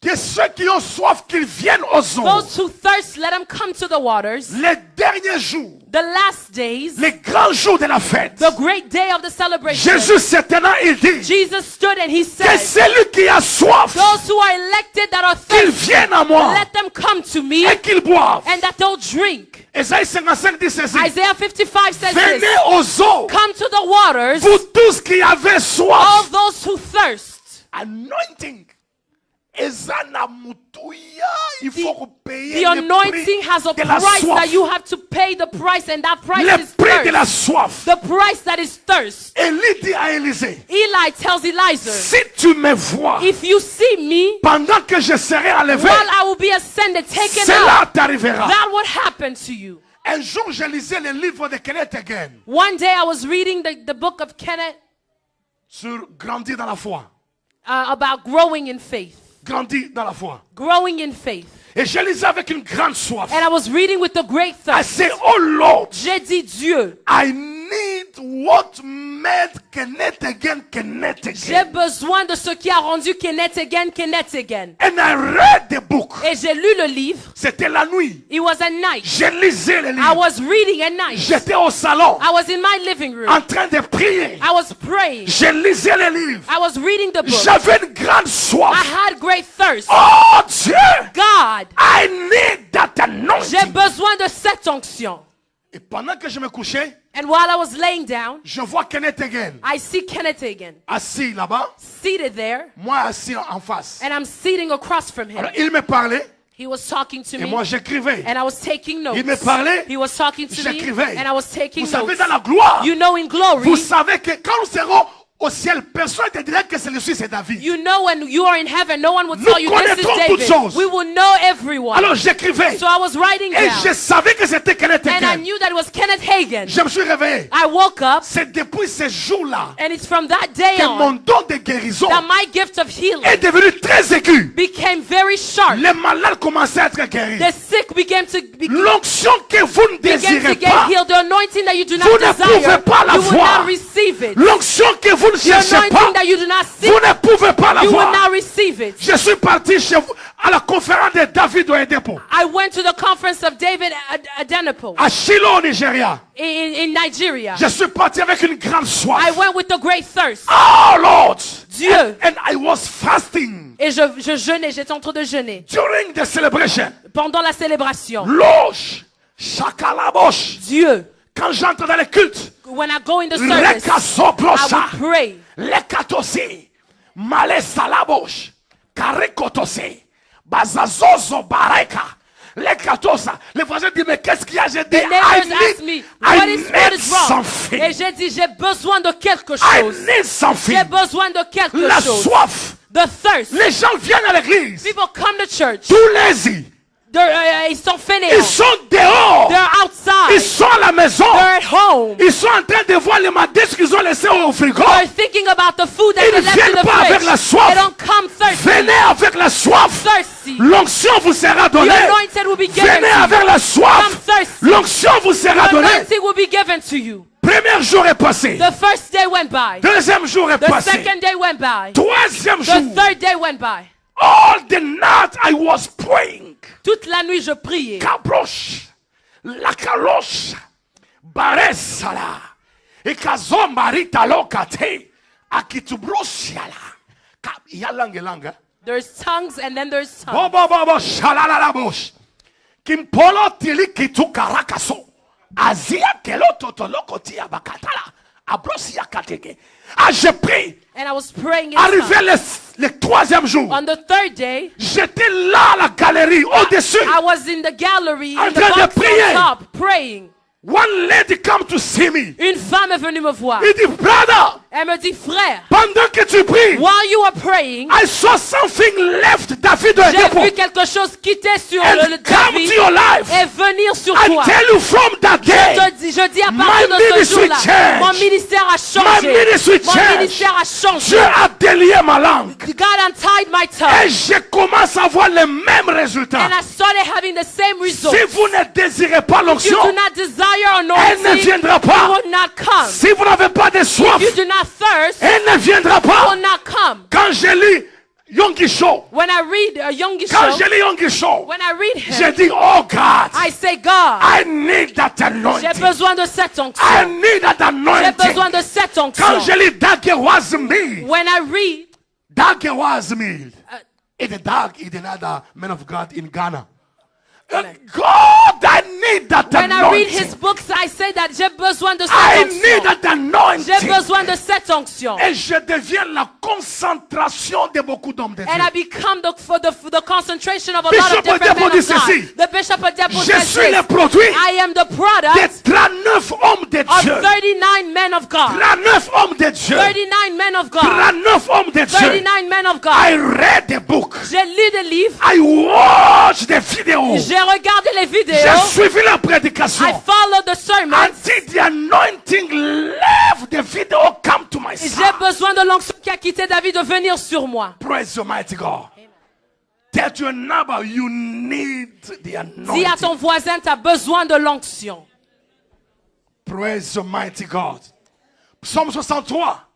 Que ceux qui ont soif, qu'ils viennent aux eaux. Those who thirst, let them come to the waters. Les derniers jours, The last days, les grands jours de la fête. the great day of the celebration. Jésus certainement, il dit Jesus stood and he que said, celui qui a soif, those who are elected that are qu'il thirsty, vienne à moi let them come to me et qu'il boive. and that they'll drink. Ésaïe 55 dit ceci. Isaiah 55 says Venez this, aux eaux, come to the waters, vous tous qui avez all soif. those who thirst. Anointing. Ezana mutuya. Il faut payer The le anointing prix has a de la price soif. that you have to pay the price, and that price Le is prix de la thirst. soif. The price that is thirst. Élie dit à Élisée, Eli tells Eliezer, si tu me vois if you see me, pendant que je serai enlevé, while I will be ascended, taken cela up, t'arrivera. that would happen to you. Un jour, je lisais le livre de Kenneth Hagin One day I was reading the book of Kenneth sur Grandir dans la foi. about growing in faith. Grandir dans la foi. Growing in faith. Et je lisais avec une grande soif. And I was reading with a great I thirst. said, oh Lord, J'ai dit, Dieu, I need what made Kenneth Hagin Kenneth j'ai Hagin. besoin de ce qui a rendu Kenneth again, Kenneth again. And I read the book. Et j'ai lu le livre. C'était la nuit. It was at night. Je lisais le I livre. was reading at night. J'étais au salon I was in my living room. en train de prier. I was praying. Je lisais le livre. I was reading the book. J'avais une grande I soif. had great thirst. Oh Dieu, God, I need that j'ai anointing. besoin de cette onction. Et pendant que je me couchais, And while I was laying down, je vois Kenneth Hagin I see Kenneth again, assis là-bas, seated there, moi assis en face. and I'm sitting across from him. Alors il me parlait He was talking to et me, moi j'écrivais. and I was taking notes. Il me parlait, He was talking to me, j'écrivais. and I was taking Vous savez, notes. dans la gloire, You know, in glory, vous savez que quand nous serons au ciel, personne ne te dira que celui-ci c'est David. you know when you are in heaven, no one will Nous tell you this is connaîtrons toutes David. choses. We will know everyone. Alors j'écrivais So I was writing et je down, savais que c'était Kenneth and I Hagin. knew that it was Kenneth Hagin. Je me suis réveillé. I woke up, C'est depuis ce jour-là and it's from that day que mon on don de guérison that my gift of healing est devenu très aigu. became very sharp. Les malades commençaient à être guéris. The sick began to L'onction que vous ne began to désirez get pas, healed. The anointing that you do Vous not ne pouvez desire, pas la you will voir. not receive it. l'onction que vous ne The cherchez anointing pas, that you do not seek, vous ne pouvez pas la you will voir. not receive it. Je suis parti chez vous à la conférence de David Oyedepo I went to the conference of David Adenepo à Shiloh au Nigeria. in Nigeria. Je suis parti avec une grande soif. I went with a great thirst. Oh Lord! Dieu. And I was fasting Et je jeûnais, j'étais en train de jeûner. during the celebration. Pendant la célébration, Loge, Shakalabosh. Dieu, Quand j'entre dans les cultes, when I go in the service, I Rekasoplosha, will pray. Lekatosi, Malesalabosh, Karekotose, Bazazozo Bareka, Lekatosa. Les voisins disent, mais qu'est-ce qu'il y a? J'ai dit, The neighbors asked me, what is wrong? something. Et j'ai dit, j'ai besoin de quelque I chose. need something. J'ai besoin de quelque La chose. soif. The thirst. Les gens viennent à l'église. People come to church. Tout lazy. Ils sont fainéants. Ils sont dehors. They're Ils outside. sont à la maison. They're at home. Ils sont en train de voir les madesses qu'ils ont laissées au frigo. They're thinking about the food that Ils they ne left in viennent the pas avec la fridge. soif. They don't come thirsty. Venez avec la soif. Thirsty. L'onction vous sera The donnée. anointing will be given Venez to avec you. la soif. Come thirsty. L'onction vous The sera donnée. anointing will be given to you. Premier jour est passé. The first day went by. Deuxième jour est The passé. second day went by. Troisième jour. The third day went by. All the night I was praying. Toute la nuit, je priais. Kabrosh, la kalosh, baresala, et kazombarita lokate, akitubrusiala. Yalanga. There's tongues and then there's tongues. Bobo, shalalalabosh. Kimpolo tili kitu karakaso. Azia kelo totolokoti abakatala. Abrosia kateke. J'ai pris. And I was praying in Arrivé tongues. le troisième jour. On the third day, J'étais là à la galerie, au-dessus. I was in the gallery, En in the train de box prier. on top, praying. One lady come to see me. Une femme est venue me voir. Il dit, brother, Elle me dit, frère, pendant que tu pries, while you were praying, I saw something left David de j'ai dépôt. vu quelque chose quitter sur And le come David to your life. et venir sur I toi. tell you from that day. Je dis à My partir de ce ministry jour-là, changed. mon ministère a changé. My ministry Mon changed. ministère a changé. Dieu a délié ma langue. God untied my Et tongue. je commence à voir les mêmes résultats. And I started having the same results. Si vous ne désirez pas If l'onction, you do not desire elle ne anointing, viendra it pas. will not come. Si vous n'avez pas de soif, If you do not thirst, it elle ne viendra will pas. not come. Quand je lis Yonggi Show, When I read Yonggi quand je Show, lis Yonggi Show, when I read je him, dis, oh God, I say, God, I need that j'ai anointing. besoin de cette I onction. need that J'ai anointing. besoin de cette Quand onction. je lis That Girl Was Me, When I read, That Girl Was Me, it's a dog is another man of God in Ghana. God, I need that when I read his anointing. books, I say that j'ai besoin de I cette need onction. that anointing. J'ai besoin de cette onction. Et je deviens la concentration de beaucoup d'hommes de And I Dieu. become the concentration of a lot Bishop of different men Odiapo of dit God. ceci. The Bishop Odiapo Je says suis le this. produit I am the des product 39 hommes de of Dieu. 39 men of God. 39 hommes de Dieu. 39 men of God. 39 hommes de Dieu. 39 men of God. I read the book. J'ai lu des livres. I watched the video. J'ai regardé les vidéos. J'ai suivi la prédication. I followed the sermon. Until the anointing left the video come to my J'ai side. besoin de l'onction qui a quitté David de venir sur moi. Praise the mighty God. Tell your neighbor you need the Dis à anointing. ton voisin, tu as besoin de l'onction. Praise the mighty God. Psaume 63.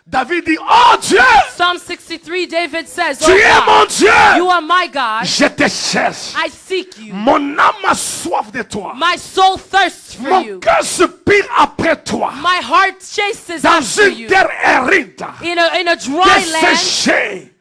David dit, oh Dieu, Psalm 63, David says, tu "Oh es God, mon Dieu. you are my God. Je te cherche. I seek you. Mon âme a soif de toi. My soul thirsts for Mon you. cœur soupire après toi. My heart chases Dans after une you. terre aride, In a dry land desséchée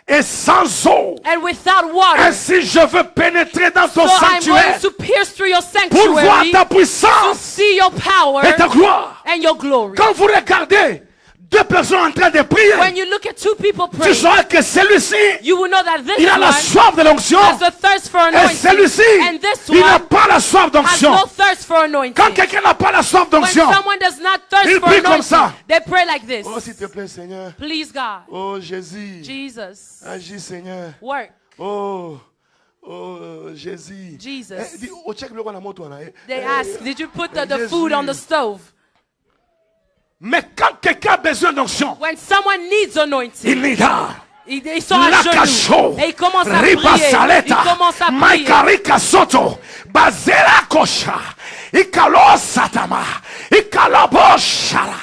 et sans eau. and without water. Ainsi je veux pénétrer dans ton So I'm going sanctuaire to pierce through your pour voir sanctuary ta to puissance see your power et ta gloire. and your glory. Quand vous regardez deux personnes en train de prier, When you look at two people tu praying, sauras que celui-ci, you will know that this il a la one soif de l'onction. has a thirst for Et anointing, celui-ci, and this il n'a one pas la soif has d'onction. no thirst for Quand anointing. quelqu'un n'a pas la soif When d'onction, someone does not thirst il for prie comme anointing, ça. they pray like this. oh s'il te plaît Seigneur, Please, God, oh Jésus, Jesus, agis Seigneur, work. oh Jésus. Jesus. Eh, dis, oh, check le roi na moto, là, eh. They Eh, ask, did you put the Jesus. food on the stove? Mais quand quelqu'un a besoin d'onction, When someone needs anointing, il n'y a ils sont à Lakacho, genoux et ils commencent à prier. Ils Ribasaleta, commencent à prier. Maikarika Soto, Bazela Kosha, Ikalo Satama, Ikalo Boshara,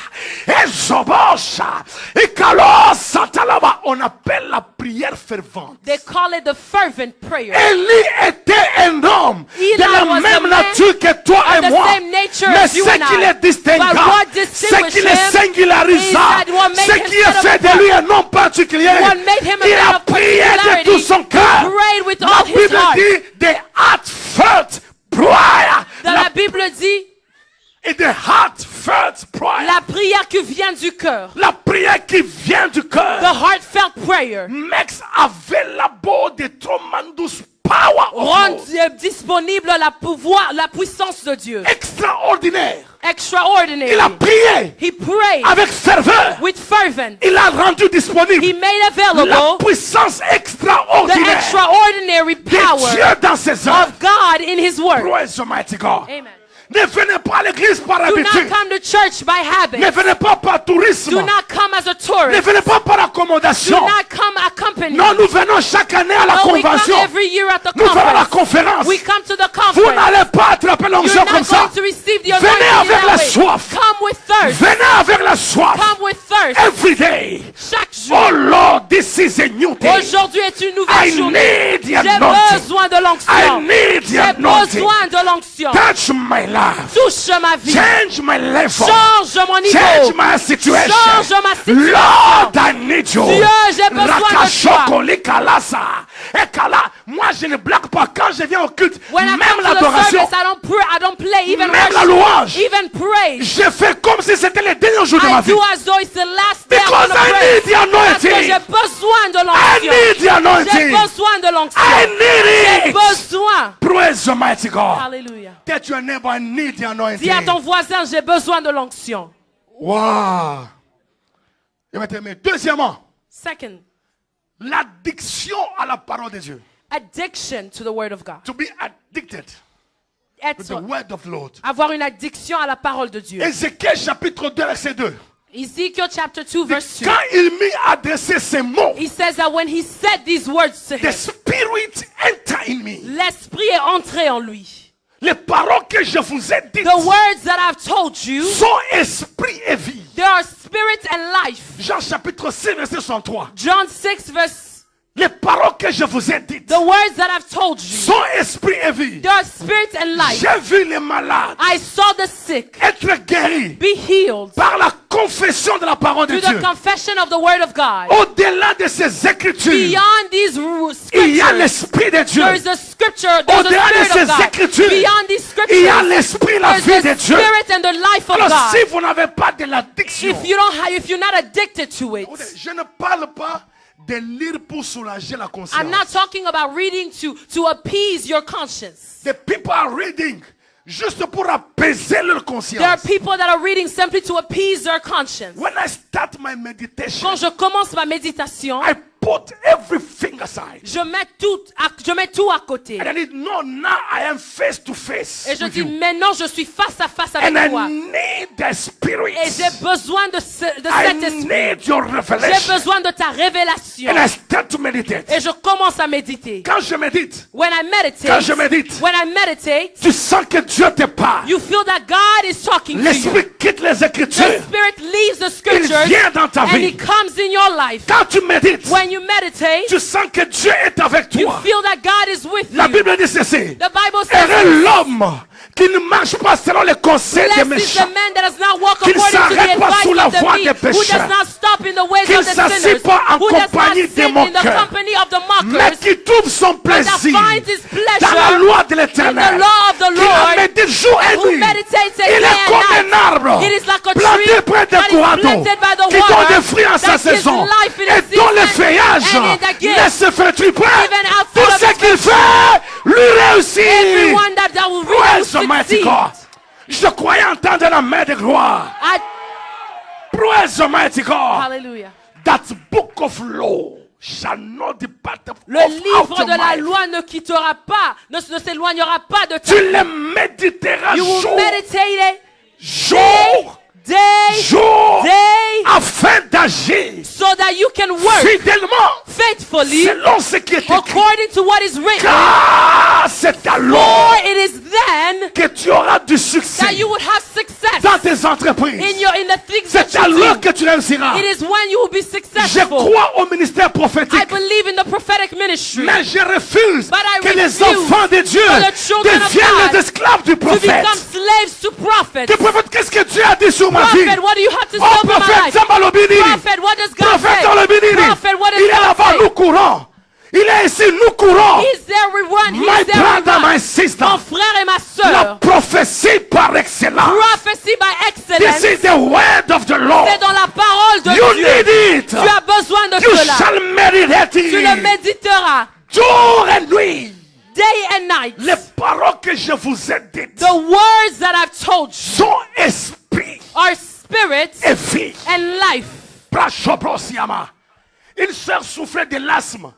Ezobosha, Ikalo Satalaba. On appelle la prière fervente. They call it the fervent prayer. Élie était un homme Eli de la was a même man nature que toi of et the moi. same nature Mais as you ce and qui I. le distingua, But what ce distinguished qui le him singulariza, is that what made ce him qui a set fait de apart. lui un homme particulier, What made him a il man a of prié de particularity, tout son cœur. prayed with La all his Bible heart. dit the heartfelt prayer. Dans la Bible dit, Et the heartfelt prayer. la prière qui vient du cœur, La prière qui vient du the cœur heartfelt prayer, makes available the tremendous power of rend God. disponible la puissance de Dieu. Extraordinaire. Extraordinary. Il a prié He prayed avec ferveur. with fervent. Il a rendu disponible He made la available puissance the extraordinaire extraordinary de Dieu power dans ses œuvres. of God in His Word. Praise the mighty God. Amen. Ne venez pas à l'église par Do habitude. not come to church by habit. Ne venez pas par tourisme. Do not come as a Ne tourist. venez pas par Do accommodation. not come accompanied company. Non, nous venons chaque année à la No, we come convention. every year at the Nous faisons la conference. conférence. We come to the Vous conference. n'allez pas attraper You're l'onction not comme ça. going to receive the Venez anointing in avec that la way. soif. Come with thirst. Venez avec la soif. Come with thirst. Every day. Chaque jour. Oh Lord, this is a new day. Aujourd'hui est une I nouvelle journée. need the J'ai anointing. besoin de I l'onction. need the J'ai anointing. besoin de l'onction. Touch my life. Touche ma vie. Change my level. Change mon niveau. Change my situation. Change ma situation. Lord, I need you. Dieu, j'ai besoin de toi. Rakashokoli kalasa. Et kala, moi je ne blague pas quand je viens au culte. When I Même come to the l'adoration, service, I don't play, even même la worship, louange. even praise. Je fais comme si c'était les derniers jours de ma I vie. do as though it's the last day Because of the I praise. need the Parce que anointing. j'ai besoin de I l'onction. need the J'ai anointing. besoin de l'onction. I J'ai need it. besoin. Praise the mighty God. Alléluia. Tell your neighbor, I need the Dis à anointing. ton voisin, j'ai besoin de l'onction. Wow. Et maintenant, deuxièmement, Second, l'addiction à la parole de Dieu. addiction to the word of God. To be addicted to the Être, word of the Lord. avoir une addiction à la parole de Dieu. Ézéchiel chapitre 2, verset 2. Ezekiel chapter 2 verse 2. Quand il m'y adressait ces mots, He says that when he said these words to the him, Spirit entered in me. l'esprit est entré en lui. Les paroles que je vous ai dites The words that I've told you, sont esprit et vie. they are spirit and life. Jean chapitre 6, verset 63. John 6 verse, Les paroles que je vous ai dites the words that I've told you, sont esprit et vie. they are spirit and life. J'ai vu les malades I saw the sick être guéris be healed par la confession de la parole de through the Dieu. confession of the word of God. Au-delà de ces écritures, Beyond these il y a scriptures, l'esprit de Dieu. there is a scripture, there's Au-delà a de spirit of ces God. écritures, Beyond these il y a scriptures, l'esprit, la there's vie the de Dieu. spirit and the life of Alors God. si vous n'avez pas de l'addiction, If you don't have, if you're not addicted to it, je ne parle pas de lire pour soulager la conscience. I'm not talking about reading to appease your conscience. The people are reading juste pour apaiser leur There are conscience. people that are reading simply to appease their conscience. When I start my meditation, Quand je commence ma méditation, I put everything aside. je mets tout à côté. And I need, no, now I am face to face Et je with dis, you. maintenant je suis face à face avec And I toi. need the spirit. Et j'ai besoin de I cet esprit. need your J'ai revelation. besoin de ta révélation. And I start to meditate. Et je commence à méditer. Quand je médite, When I quand je meditate, médite, when I meditate, tu sens que Dieu te parle. you feel that God is talking to you. L'esprit quitte les The écritures. Spirit leaves the Il scriptures vient dans ta and He vie. comes in your life. Quand tu médites, When you meditate, tu sens que Dieu est avec you toi. feel that God is with La you. Bible dit ceci. The Bible Heureux says, l'homme qui ne marche pas selon les conseils des blessed is méchants. the man that does not walk Qu'il according to the s'arrête pas advice sous la of the voie meek, des who does pécheurs. not stop in the ways Qu'il of the s'assied sinners, pas en who does not compagnie sit des in the moqueurs, company of the mais mockers, qui trouve son but that plaisir finds his dans la pleasure loi de in the l'Éternel. law of the Qui la Lord, médite jour et who nuit. meditates Il day est and comme night. un arbre It is like a planté tree près des that is courants d'eau, planted by the qui donne water, des fruits en sa that gives saison life in et its dont les season, feuillages and in the gift, ne se fructifient pas. even outside Tout of ce its qu'il fait lui réussit. everyone that will really Praise the mighty succeed. God. Je croyais entendre la main de gloire. I- Praise the mighty God. Hallelujah. That book of law shall not depart Le out livre of de la mind. loi ne quittera pas, ne s'éloignera pas de Tu ta le méditeras You will jour, meditate it jour, day, jour, day, afin d'agir so that you can work fidèlement faithfully selon ce qui est écrit. according to what is written. Car c'est alors For it is then que tu auras du that succès you would have success dans tes entreprises. in the things that C'est you alors do. que tu réussiras. It is when you will be Je successful. crois au ministère prophétique. I believe in the prophetic ministry Mais je refuse But I que les refuse enfants de Dieu for the children of deviennent God les esclaves du to prophète. become slaves to prophets. Que prophète, qu'est-ce que Dieu a dit sur ma vie? Prophet, what do you have to say Oh about my prophète, life? Samba Lobini. Prophet, what does God Prophète say? Lobini. Prophet, what does Il est God là-bas, say? nous courons. Il est ici, nous courons. He's there, we run. My He's there, we brother, my run. sister. Mon frère et ma La sœur. prophétie par excellence. Prophecy by excellence. This is the word of the Lord. C'est dans la parole de You Dieu. need it. Tu as besoin de You cela. shall meditate Tu le méditeras jour et nuit. day and night. Les paroles que je vous ai dites The words that I've told you sont esprit are spirit et vie. and life. Prachobrosiama. Une sœur souffrait de l'asthme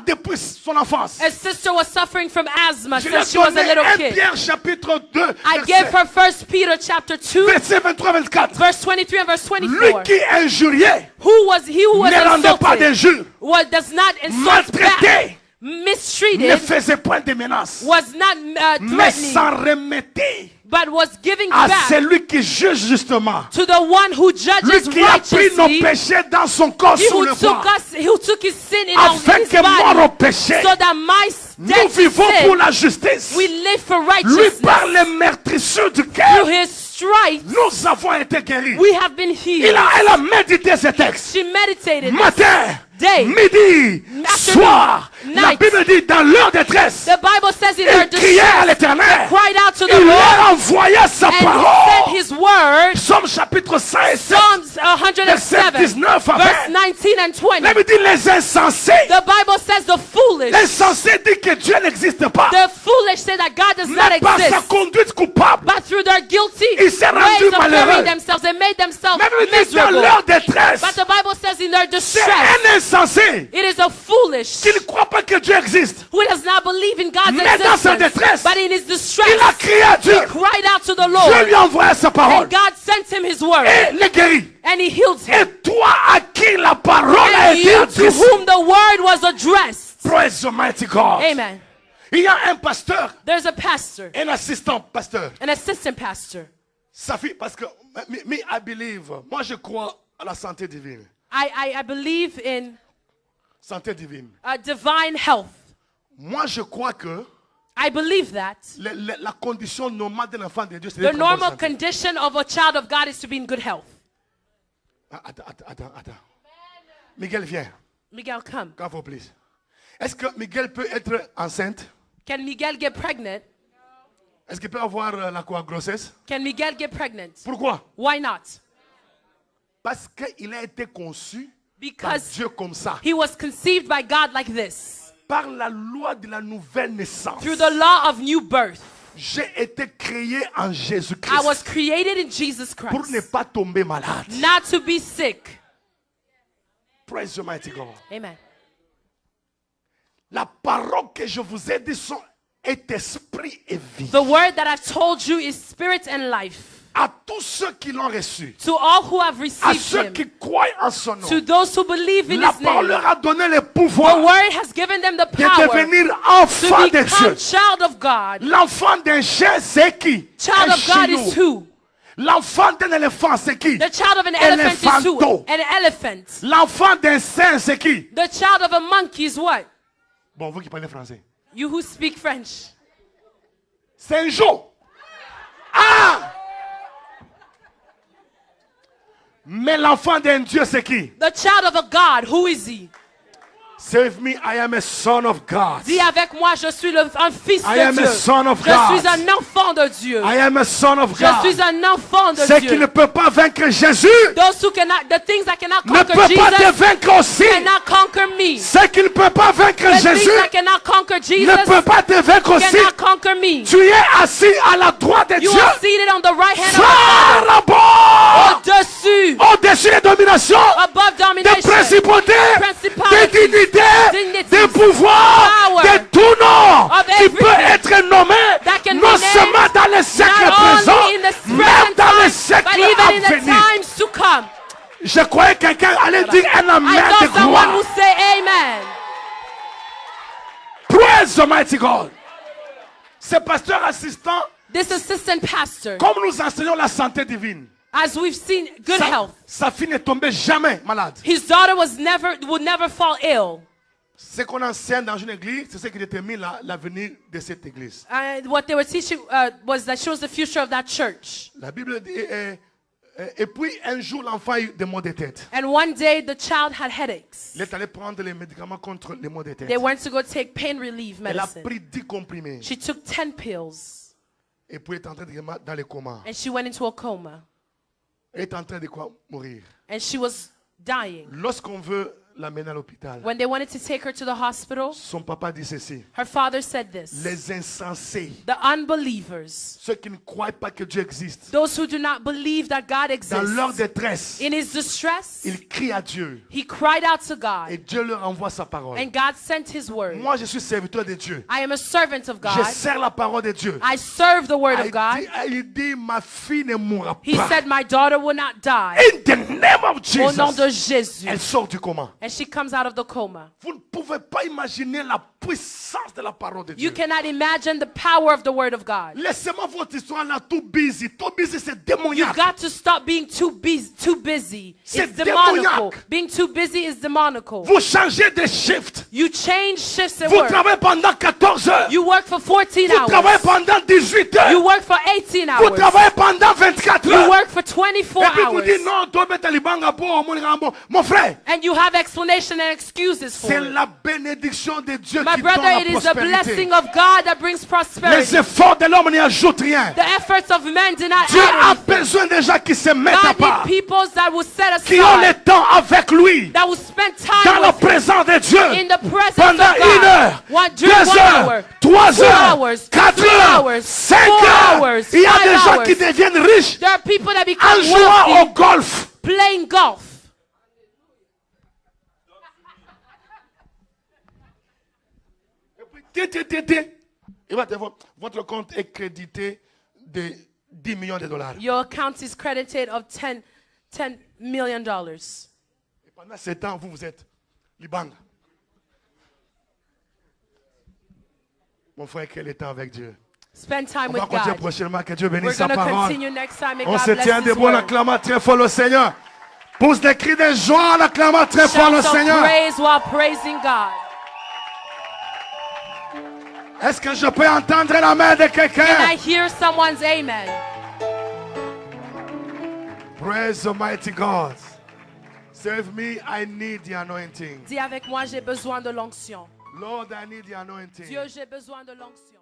depuis son enfance. A sister was suffering from asthma Je lui ai since she was a donné little 1 kid. Pierre chapitre 2, I gave verset, her 1 Peter chapter 2, verset 23-24. verse 23 and verse Lui 24. qui injuriait Who was ne rendait pas insulted, d'injures, does not insult back, maltraité, ne mistreated, faisait point de menaces, was not mais threatening, s'en remettait but was giving à back celui qui juge justement. to the one who Lui judges qui a pris nos righteously, péchés dans son corps he sous who le took bois, who took his sin in afin his que mort au body, péché, so that my nous dead vivons sin, pour la justice. we live for Lui righteousness. par les meurtrissures du Through cœur, his stripes, nous avons été guéris. we have been healed. Elle a médité ce texte. She meditated. Matin, Day, midi, afternoon, soir. La night. Bible dit dans leur détresse, The Bible says in her il criait à distress, l'Éternel. cried out to the Il Lord, leur envoyait sa and he parole. sent his word. Psaume chapitre 5 et 7. Psalms 107, Verset 19 à verse 20. 19 and 20. La Bible dit les insensés. The Bible says the foolish, L'insensé dit que Dieu n'existe pas. the foolish say that God does not Mais par sa exist. conduite coupable, But through their guilty il s'est rendu ways of malheureux. carrying themselves, they made themselves même il dit dans miserable. leur détresse, But the Bible says in their c'est distress, un insensé it is a foolish qui ne croit pas que Dieu existe. who does not believe in God's Mais dans sa détresse, existence. But in his distress, il a crié à Dieu. cried out to the Dieu Lord, lui a envoyé sa parole. and God sent him his word, Et les guérit. and he healed him. Et toi à qui la parole a And été you to adressée. whom the word was addressed. Praise the mighty God. Amen. Il y a un pasteur, There's a pastor, un assistant pasteur. an assistant pastor. Ça fait parce que me I believe. Moi je crois à la santé divine. I believe in Santé divine. divine health. Moi je crois que I believe that la condition normale d'un enfant de Dieu c'est the d'être en bonne normal santé. condition of a child of God is to be in good health. Attends. Miguel viens. Miguel, come. Come for please. Est-ce que Miguel peut être enceinte? Can Miguel get pregnant? Est-ce qu'il peut avoir la grossesse? Can Miguel get pregnant? Pourquoi? Why not? Parce qu'il a été conçu par Because Dieu comme ça. he was conceived by God like this. Par la loi de la nouvelle naissance. Through the law of new birth. J'ai été créé en I Jésus-Christ was created in Jesus pour ne Christ. pas tomber malade. Not to be sick. Praise the mighty God. Amen. La parole que je vous ai dit est esprit et vie. The word that I've told you is spirit and life. À tous ceux qui l'ont reçu, To all who have à received ceux him. qui croient en son nom, To those who believe in la his parole name. leur a donné le The pouvoir word has given them the de power devenir to enfant de become Dieu. child of God. L'enfant d'un chien, c'est qui? Child Un of God chien. is who? L'enfant d'un éléphant, c'est qui? The child of an elephant is who? Elephanto. An elephant. L'enfant d'un saint, c'est qui? The child of a monkey is what? Bon, vous qui parlez français. You who speak French. Saint Jean. Ah! Mais l'enfant d'un Dieu, c'est qui? The child of a God, who is he? Save me, I am a son of God. Dis avec moi, je suis un fils I de am a Dieu. son of Je God. suis un enfant de Dieu. I am a son of Je God. suis un enfant de Ce qui ne Dieu. peut pas vaincre Jésus Those who cannot, the things that cannot ne conquer peut pas te Jesus vaincre aussi. cannot conquer me. Ce qui ne peut pas vaincre The things Jésus that cannot conquer ne Jesus peut pas te vaincre aussi. cannot conquer me. Tu es assis à la droite de You Dieu. are seated on the right hand of Frère God. là-bas, Au-dessus, au-dessus des dominations, above des domination, principautés, des principalities, dignités, dignities, des pouvoirs, power, de tout nom of qui peut everything être nommé that can non be seulement named, dans les siècles not présents, only in the même present dans les time, siècles but even in à the venir. times to come. Je croyais que quelqu'un allait dire un I amen de thought someone gloire. would say amen. Praise the mighty God. Ce pasteur assistant, This assistant pastor, comme nous enseignons la santé divine, as we've seen, good health. sa fille ne tombait jamais malade. His daughter would never fall ill. Ce qu'on enseigne dans une église, c'est ce qui détermine l'avenir de cette église. And what they were teaching was that she was the future of that church. La Bible dit, et puis un jour l'enfant a eu des maux de tête. And one day the child had headaches. Il est allé prendre les médicaments contre les maux de tête. They went to go take pain relief Elle a medicine. pris 10 comprimés. She took 10 pills Et puis elle est entrée dans le coma. and she went into a coma. Elle est en train de quoi mourir. And she was dying. Lorsqu'on veut l'amener à l'hôpital, when they wanted to take her to the hospital, son papa dit ceci. her father said this. Les insensés, The unbelievers, ceux qui ne croient pas que Dieu existe, those who do not believe that God dans leur exists, détresse, in his distress, ils crient à Dieu. he cried out to Et God, Dieu leur envoie sa parole. and God sent his word. Moi, je suis serviteur de Dieu. I am a servant of Je God. sers la parole de Dieu. I serve the word of God. Il dit, ma fille ne mourra He pas. said, my daughter will not die. In the name of Au nom de Jesus. Jésus. Elle sort du coma. And she comes out of the coma. Vous ne pouvez pas imaginer la puissance de la parole de You Dieu. cannot imagine the power of the word of God. Laissez-moi votre histoire là, tout busy. Tout busy, c'est You've démoniaque. got to stop being too busy. C'est It's demoniacal. démoniaque. Being too busy is demonical. Vous changez de shift. You change shifts at Vous work. travaillez pendant 14 heures. You work for 14 Vous travaillez hours. pendant 18 You heures. work for 18 Vous hours. travaillez pendant 24 You heures. work for 24 Et puis vous hours. dites non, toi, mais Talibanga, mon frère, And you have explanation and excuses for c'est it. la bénédiction de Dieu My qui donne brother, la it is the prospérité. blessing of God that brings Les prosperity. efforts de l'homme n'y ajoutent rien. The efforts of men do not Dieu a add anything. besoin des gens qui se mettent à God part, needs people that will set qui ont le aside, temps avec lui, that will spend dans time la with him présence de Dieu, in the presence pendant of God. 1 heure, 2 During 1 heures, hour, 3 2 heures, hours, 4 3 heures, hours, 5 4 heures. hours, Il y a 5 des gens hours. qui deviennent riches There are people that en become jouant au wealthy golf. playing golf. Et votre compte est crédité de 10 millions de dollars. Your account is credited of $10 million. Et pendant ce temps, vous êtes Libanga. Mon frère, quel est le temps avec Dieu? Spend time On va with continuer God. prochainement. Que Dieu We're bénisse sa going to parole. continue next time. May On God se bless tient His debout, on word. acclame très fort le Seigneur. Pousse des cris de joie, on acclame très fort le Shouts of Seigneur. praise while praising God. Est-ce que je peux entendre la main de Can quelqu'un? I hear someone's amen? Praise the mighty God. Serve me, I need the anointing. Dis avec moi, j'ai besoin de l'onction. Lord, I need the anointing. Dieu, j'ai besoin de l'onction.